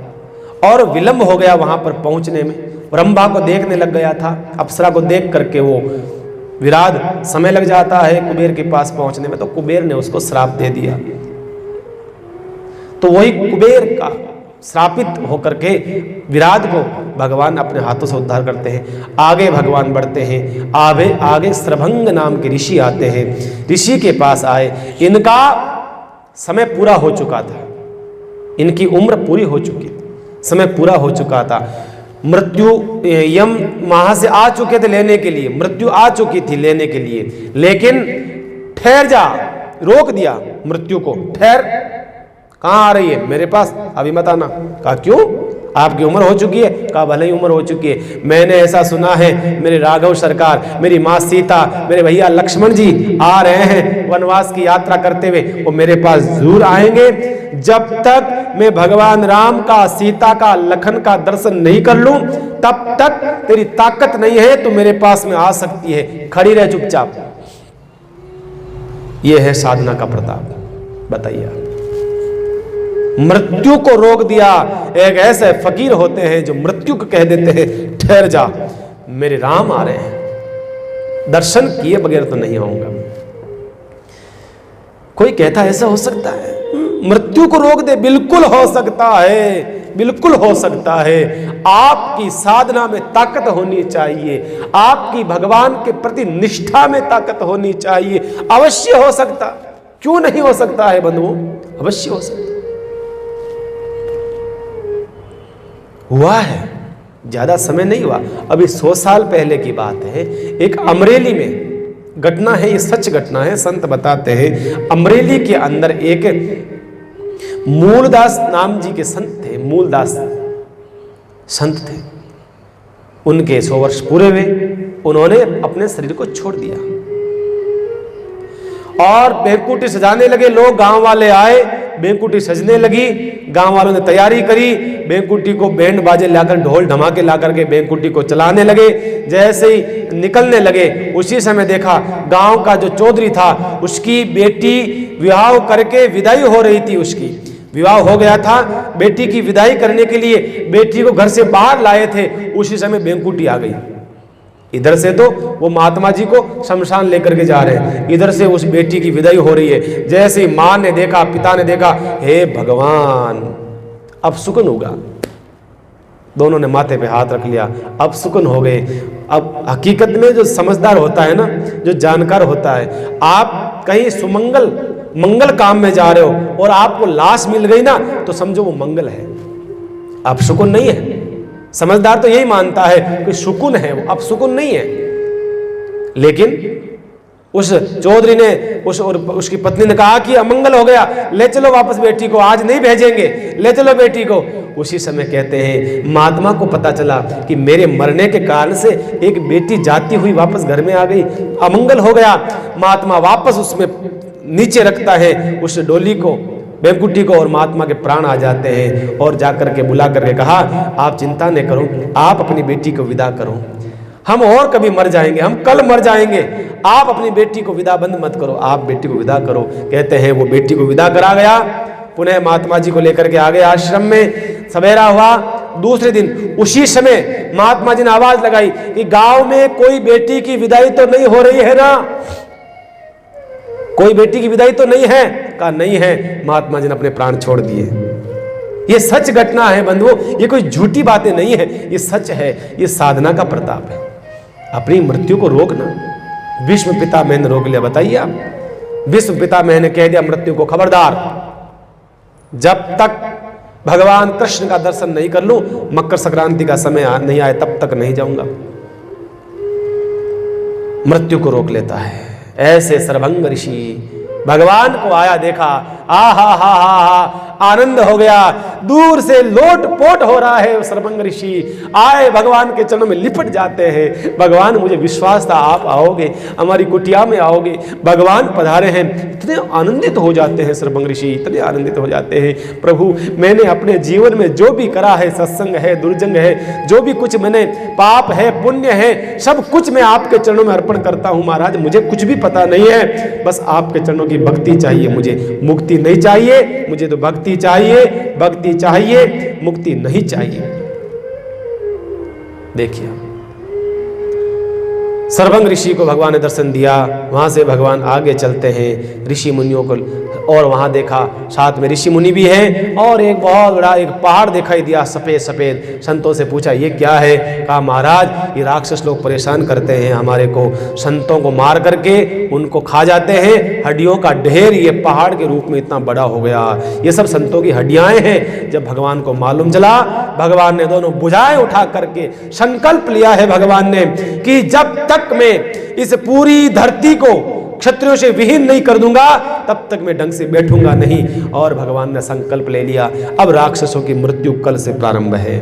और विलंब हो गया वहां पर पहुंचने में। रंभा को देखने लग गया था, अप्सरा को देख करके वो विराट समय लग जाता है कुबेर के पास पहुंचने में, तो कुबेर ने उसको श्राप दे दिया। तो वही कुबेर का श्रापित होकर के विराट को भगवान अपने हाथों से उद्धार करते हैं। आगे भगवान बढ़ते हैं, आगे श्रभंग नाम के ऋषि आते हैं। ऋषि के पास आए, इनका समय पूरा हो चुका था, इनकी उम्र पूरी हो चुकी थी, समय पूरा हो चुका था। मृत्यु यम वहां से आ चुके थे लेने के लिए, मृत्यु आ चुकी थी लेने के लिए, लेकिन ठहर जा, रोक दिया मृत्यु को। ठहर, कहां आ रही है? मेरे पास, अभी मत आना। कहा क्यों? आपकी उम्र हो चुकी है? कहा भले ही उम्र हो चुकी है, मैंने ऐसा सुना है मेरे राघव सरकार, मेरी माँ सीता, मेरे भैया लक्ष्मण जी आ रहे हैं वनवास की यात्रा करते हुए, वो मेरे पास जरूर आएंगे। जब तक मैं भगवान राम का, सीता का, लखन का दर्शन नहीं कर लूं, तब तक तेरी ताकत नहीं है तो मेरे पास में आ सकती है, खड़ी रह चुपचाप। यह है साधना का प्रताप। बताइए, मृत्यु को रोक दिया। एक ऐसे फकीर होते हैं जो मृत्यु को कह देते हैं ठहर जा, मेरे राम आ रहे हैं, दर्शन किए बगैर तो नहीं आऊंगा। कोई कहता ऐसा हो सकता है? मृत्यु को रोक दे? बिल्कुल हो सकता है, बिल्कुल हो सकता है। आपकी साधना में ताकत होनी चाहिए, आपकी भगवान के प्रति निष्ठा में ताकत होनी चाहिए। अवश्य हो सकता, क्यों नहीं हो सकता है बंधुओं? अवश्य हो सकता। हुआ है, ज्यादा समय नहीं हुआ, अभी 100 साल पहले की बात है। एक अमरेली में घटना है, ये सच घटना है, संत बताते हैं। अमरेली के अंदर एक मूलदास नाम जी के संत थे, मूलदास संत थे। उनके 100 वर्ष पूरे हुए, उन्होंने अपने शरीर को छोड़ दिया और बेकुटी सजाने लगे। लोग, गांव वाले आए, बेकुटी सजने लगी, गांव वालों ने तैयारी करी, बेकुटी को बैंड बाजे लाकर, ढोल धमाके लाकर के बेकुटी को चलाने लगे। जैसे ही निकलने लगे, उसी समय देखा गांव का जो चौधरी था, उसकी बेटी विवाह करके विदाई हो रही थी, उसकी विवाह हो गया था। बेटी की विदाई करने के लिए बेटी को घर से बाहर लाए थे, उसी समय बेकुटी आ गई। इधर से तो वो महात्मा जी को शमशान लेकर के जा रहे हैं, इधर से उस बेटी की विदाई हो रही है। जैसे ही मां ने देखा, पिता ने देखा, हे भगवान, अब सुकून होगा। दोनों ने माथे पे हाथ रख लिया, अब सुकून हो गए। अब हकीकत में जो समझदार होता है ना, जो जानकार होता है, आप कहीं सुमंगल मंगल काम में जा रहे हो और आपको लाश मिल गई ना, तो समझो वो मंगल है, अब सुकून नहीं है। समझदार तो यही मानता है कि सुकून है, वो अब सुकून नहीं है। लेकिन उस चौधरी ने उसकी पत्नी ने कहा कि अमंगल हो गया, ले चलो वापस बेटी को, आज नहीं भेजेंगे, ले चलो बेटी को। उसी समय कहते हैं महात्मा को पता चला कि मेरे मरने के कारण से एक बेटी जाती हुई वापस घर में आ गई, अमंगल हो गया। महात्मा वापस उसमें नीचे रखता है उस डोली को, बेकुटी को, और महात्मा के प्राण आ जाते हैं। और जाकर के बुला करके कहा, आप चिंता न करो, आप अपनी बेटी को विदा करो, हम और कभी मर जाएंगे, हम कल मर जाएंगे, आप अपनी बेटी को विदा बंद मत करो, आप बेटी को विदा करो। कहते हैं वो बेटी को विदा करा गया, पुनः महात्मा जी को लेकर के आ गए आश्रम में। सवेरा हुआ, दूसरे दिन उसी समय महात्मा जी ने आवाज लगाई कि गांव में कोई बेटी की विदाई तो नहीं हो रही है ना, कोई बेटी की विदाई तो नहीं है? कहा नहीं है। महात्मा जी ने अपने प्राण छोड़ दिए। ये सच घटना है बंधुओं, ये कोई झूठी बातें नहीं है, ये सच है, ये साधना का प्रताप है। अपनी मृत्यु को रोकना। विश्व पिता मैंने रोक लिया, बताइए आप। विश्व पिता मैंने कह दिया मृत्यु को, खबरदार, जब तक भगवान कृष्ण का दर्शन नहीं कर लूं, मकर संक्रांति का समय नहीं आए, तब तक नहीं जाऊंगा। मृत्यु को रोक लेता है। ऐसे सर्वंग ऋषि भगवान को आया, देखा, आ हा हा हा हा, आनंद हो गया। दूर से लोट पोट हो रहा है। सर्वंग ऋषि आए, भगवान के चरणों में लिपट जाते हैं। भगवान, मुझे विश्वास था आप आओगे, हमारी कुटिया में आओगे, भगवान पधारे हैं। इतने आनंदित हो जाते हैं सर्वंग ऋषि, इतने आनंदित हो जाते हैं। प्रभु, मैंने अपने जीवन में जो भी करा है, सत्संग है, दुर्जंग है, जो भी कुछ मैंने पाप है, पुण्य है, सब कुछ मैं आपके चरणों में अर्पण करता हूं महाराज। मुझे कुछ भी पता नहीं है, बस आपके चरणों की भक्ति चाहिए, मुझे मुक्ति नहीं चाहिए, मुझे तो भक्ति चाहिए, भक्ति चाहिए, मुक्ति नहीं चाहिए। देखिए, सर्वंग ऋषि को भगवान ने दर्शन दिया। वहां से भगवान आगे चलते हैं, ऋषि मुनियों को और वहाँ देखा साथ में ऋषि मुनि भी हैं और एक बहुत बड़ा एक पहाड़ दिखाई दिया सफ़ेद सफ़ेद। संतों से पूछा ये क्या है? कहा महाराज ये राक्षस लोग परेशान करते हैं हमारे को, संतों को मार करके उनको खा जाते हैं, हड्डियों का ढेर ये पहाड़ के रूप में इतना बड़ा हो गया, ये सब संतों की हड्डियां हैं। जब भगवान को मालूम चला, भगवान ने दोनों भुजाएं उठा करके संकल्प लिया है भगवान ने कि जब तक मैं इस पूरी धरती को क्षत्रियों से विहीन नहीं कर दूंगा तब तक मैं ढंग से बैठूंगा नहीं। और भगवान ने संकल्प ले लिया, अब राक्षसों की मृत्यु कल से प्रारंभ है।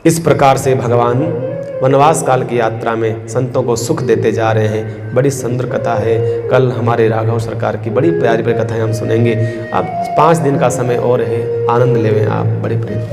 इस प्रकार से भगवान वनवास काल की यात्रा में संतों को सुख देते जा रहे हैं। बड़ी सुंदर कथा है। कल हमारे राघव सरकार की बड़ी प्यारी प्यारी कथाएं हम सुनेंगे। अब 5 दिन का समय और है, आनंद लेवें आप बड़े प्रेम।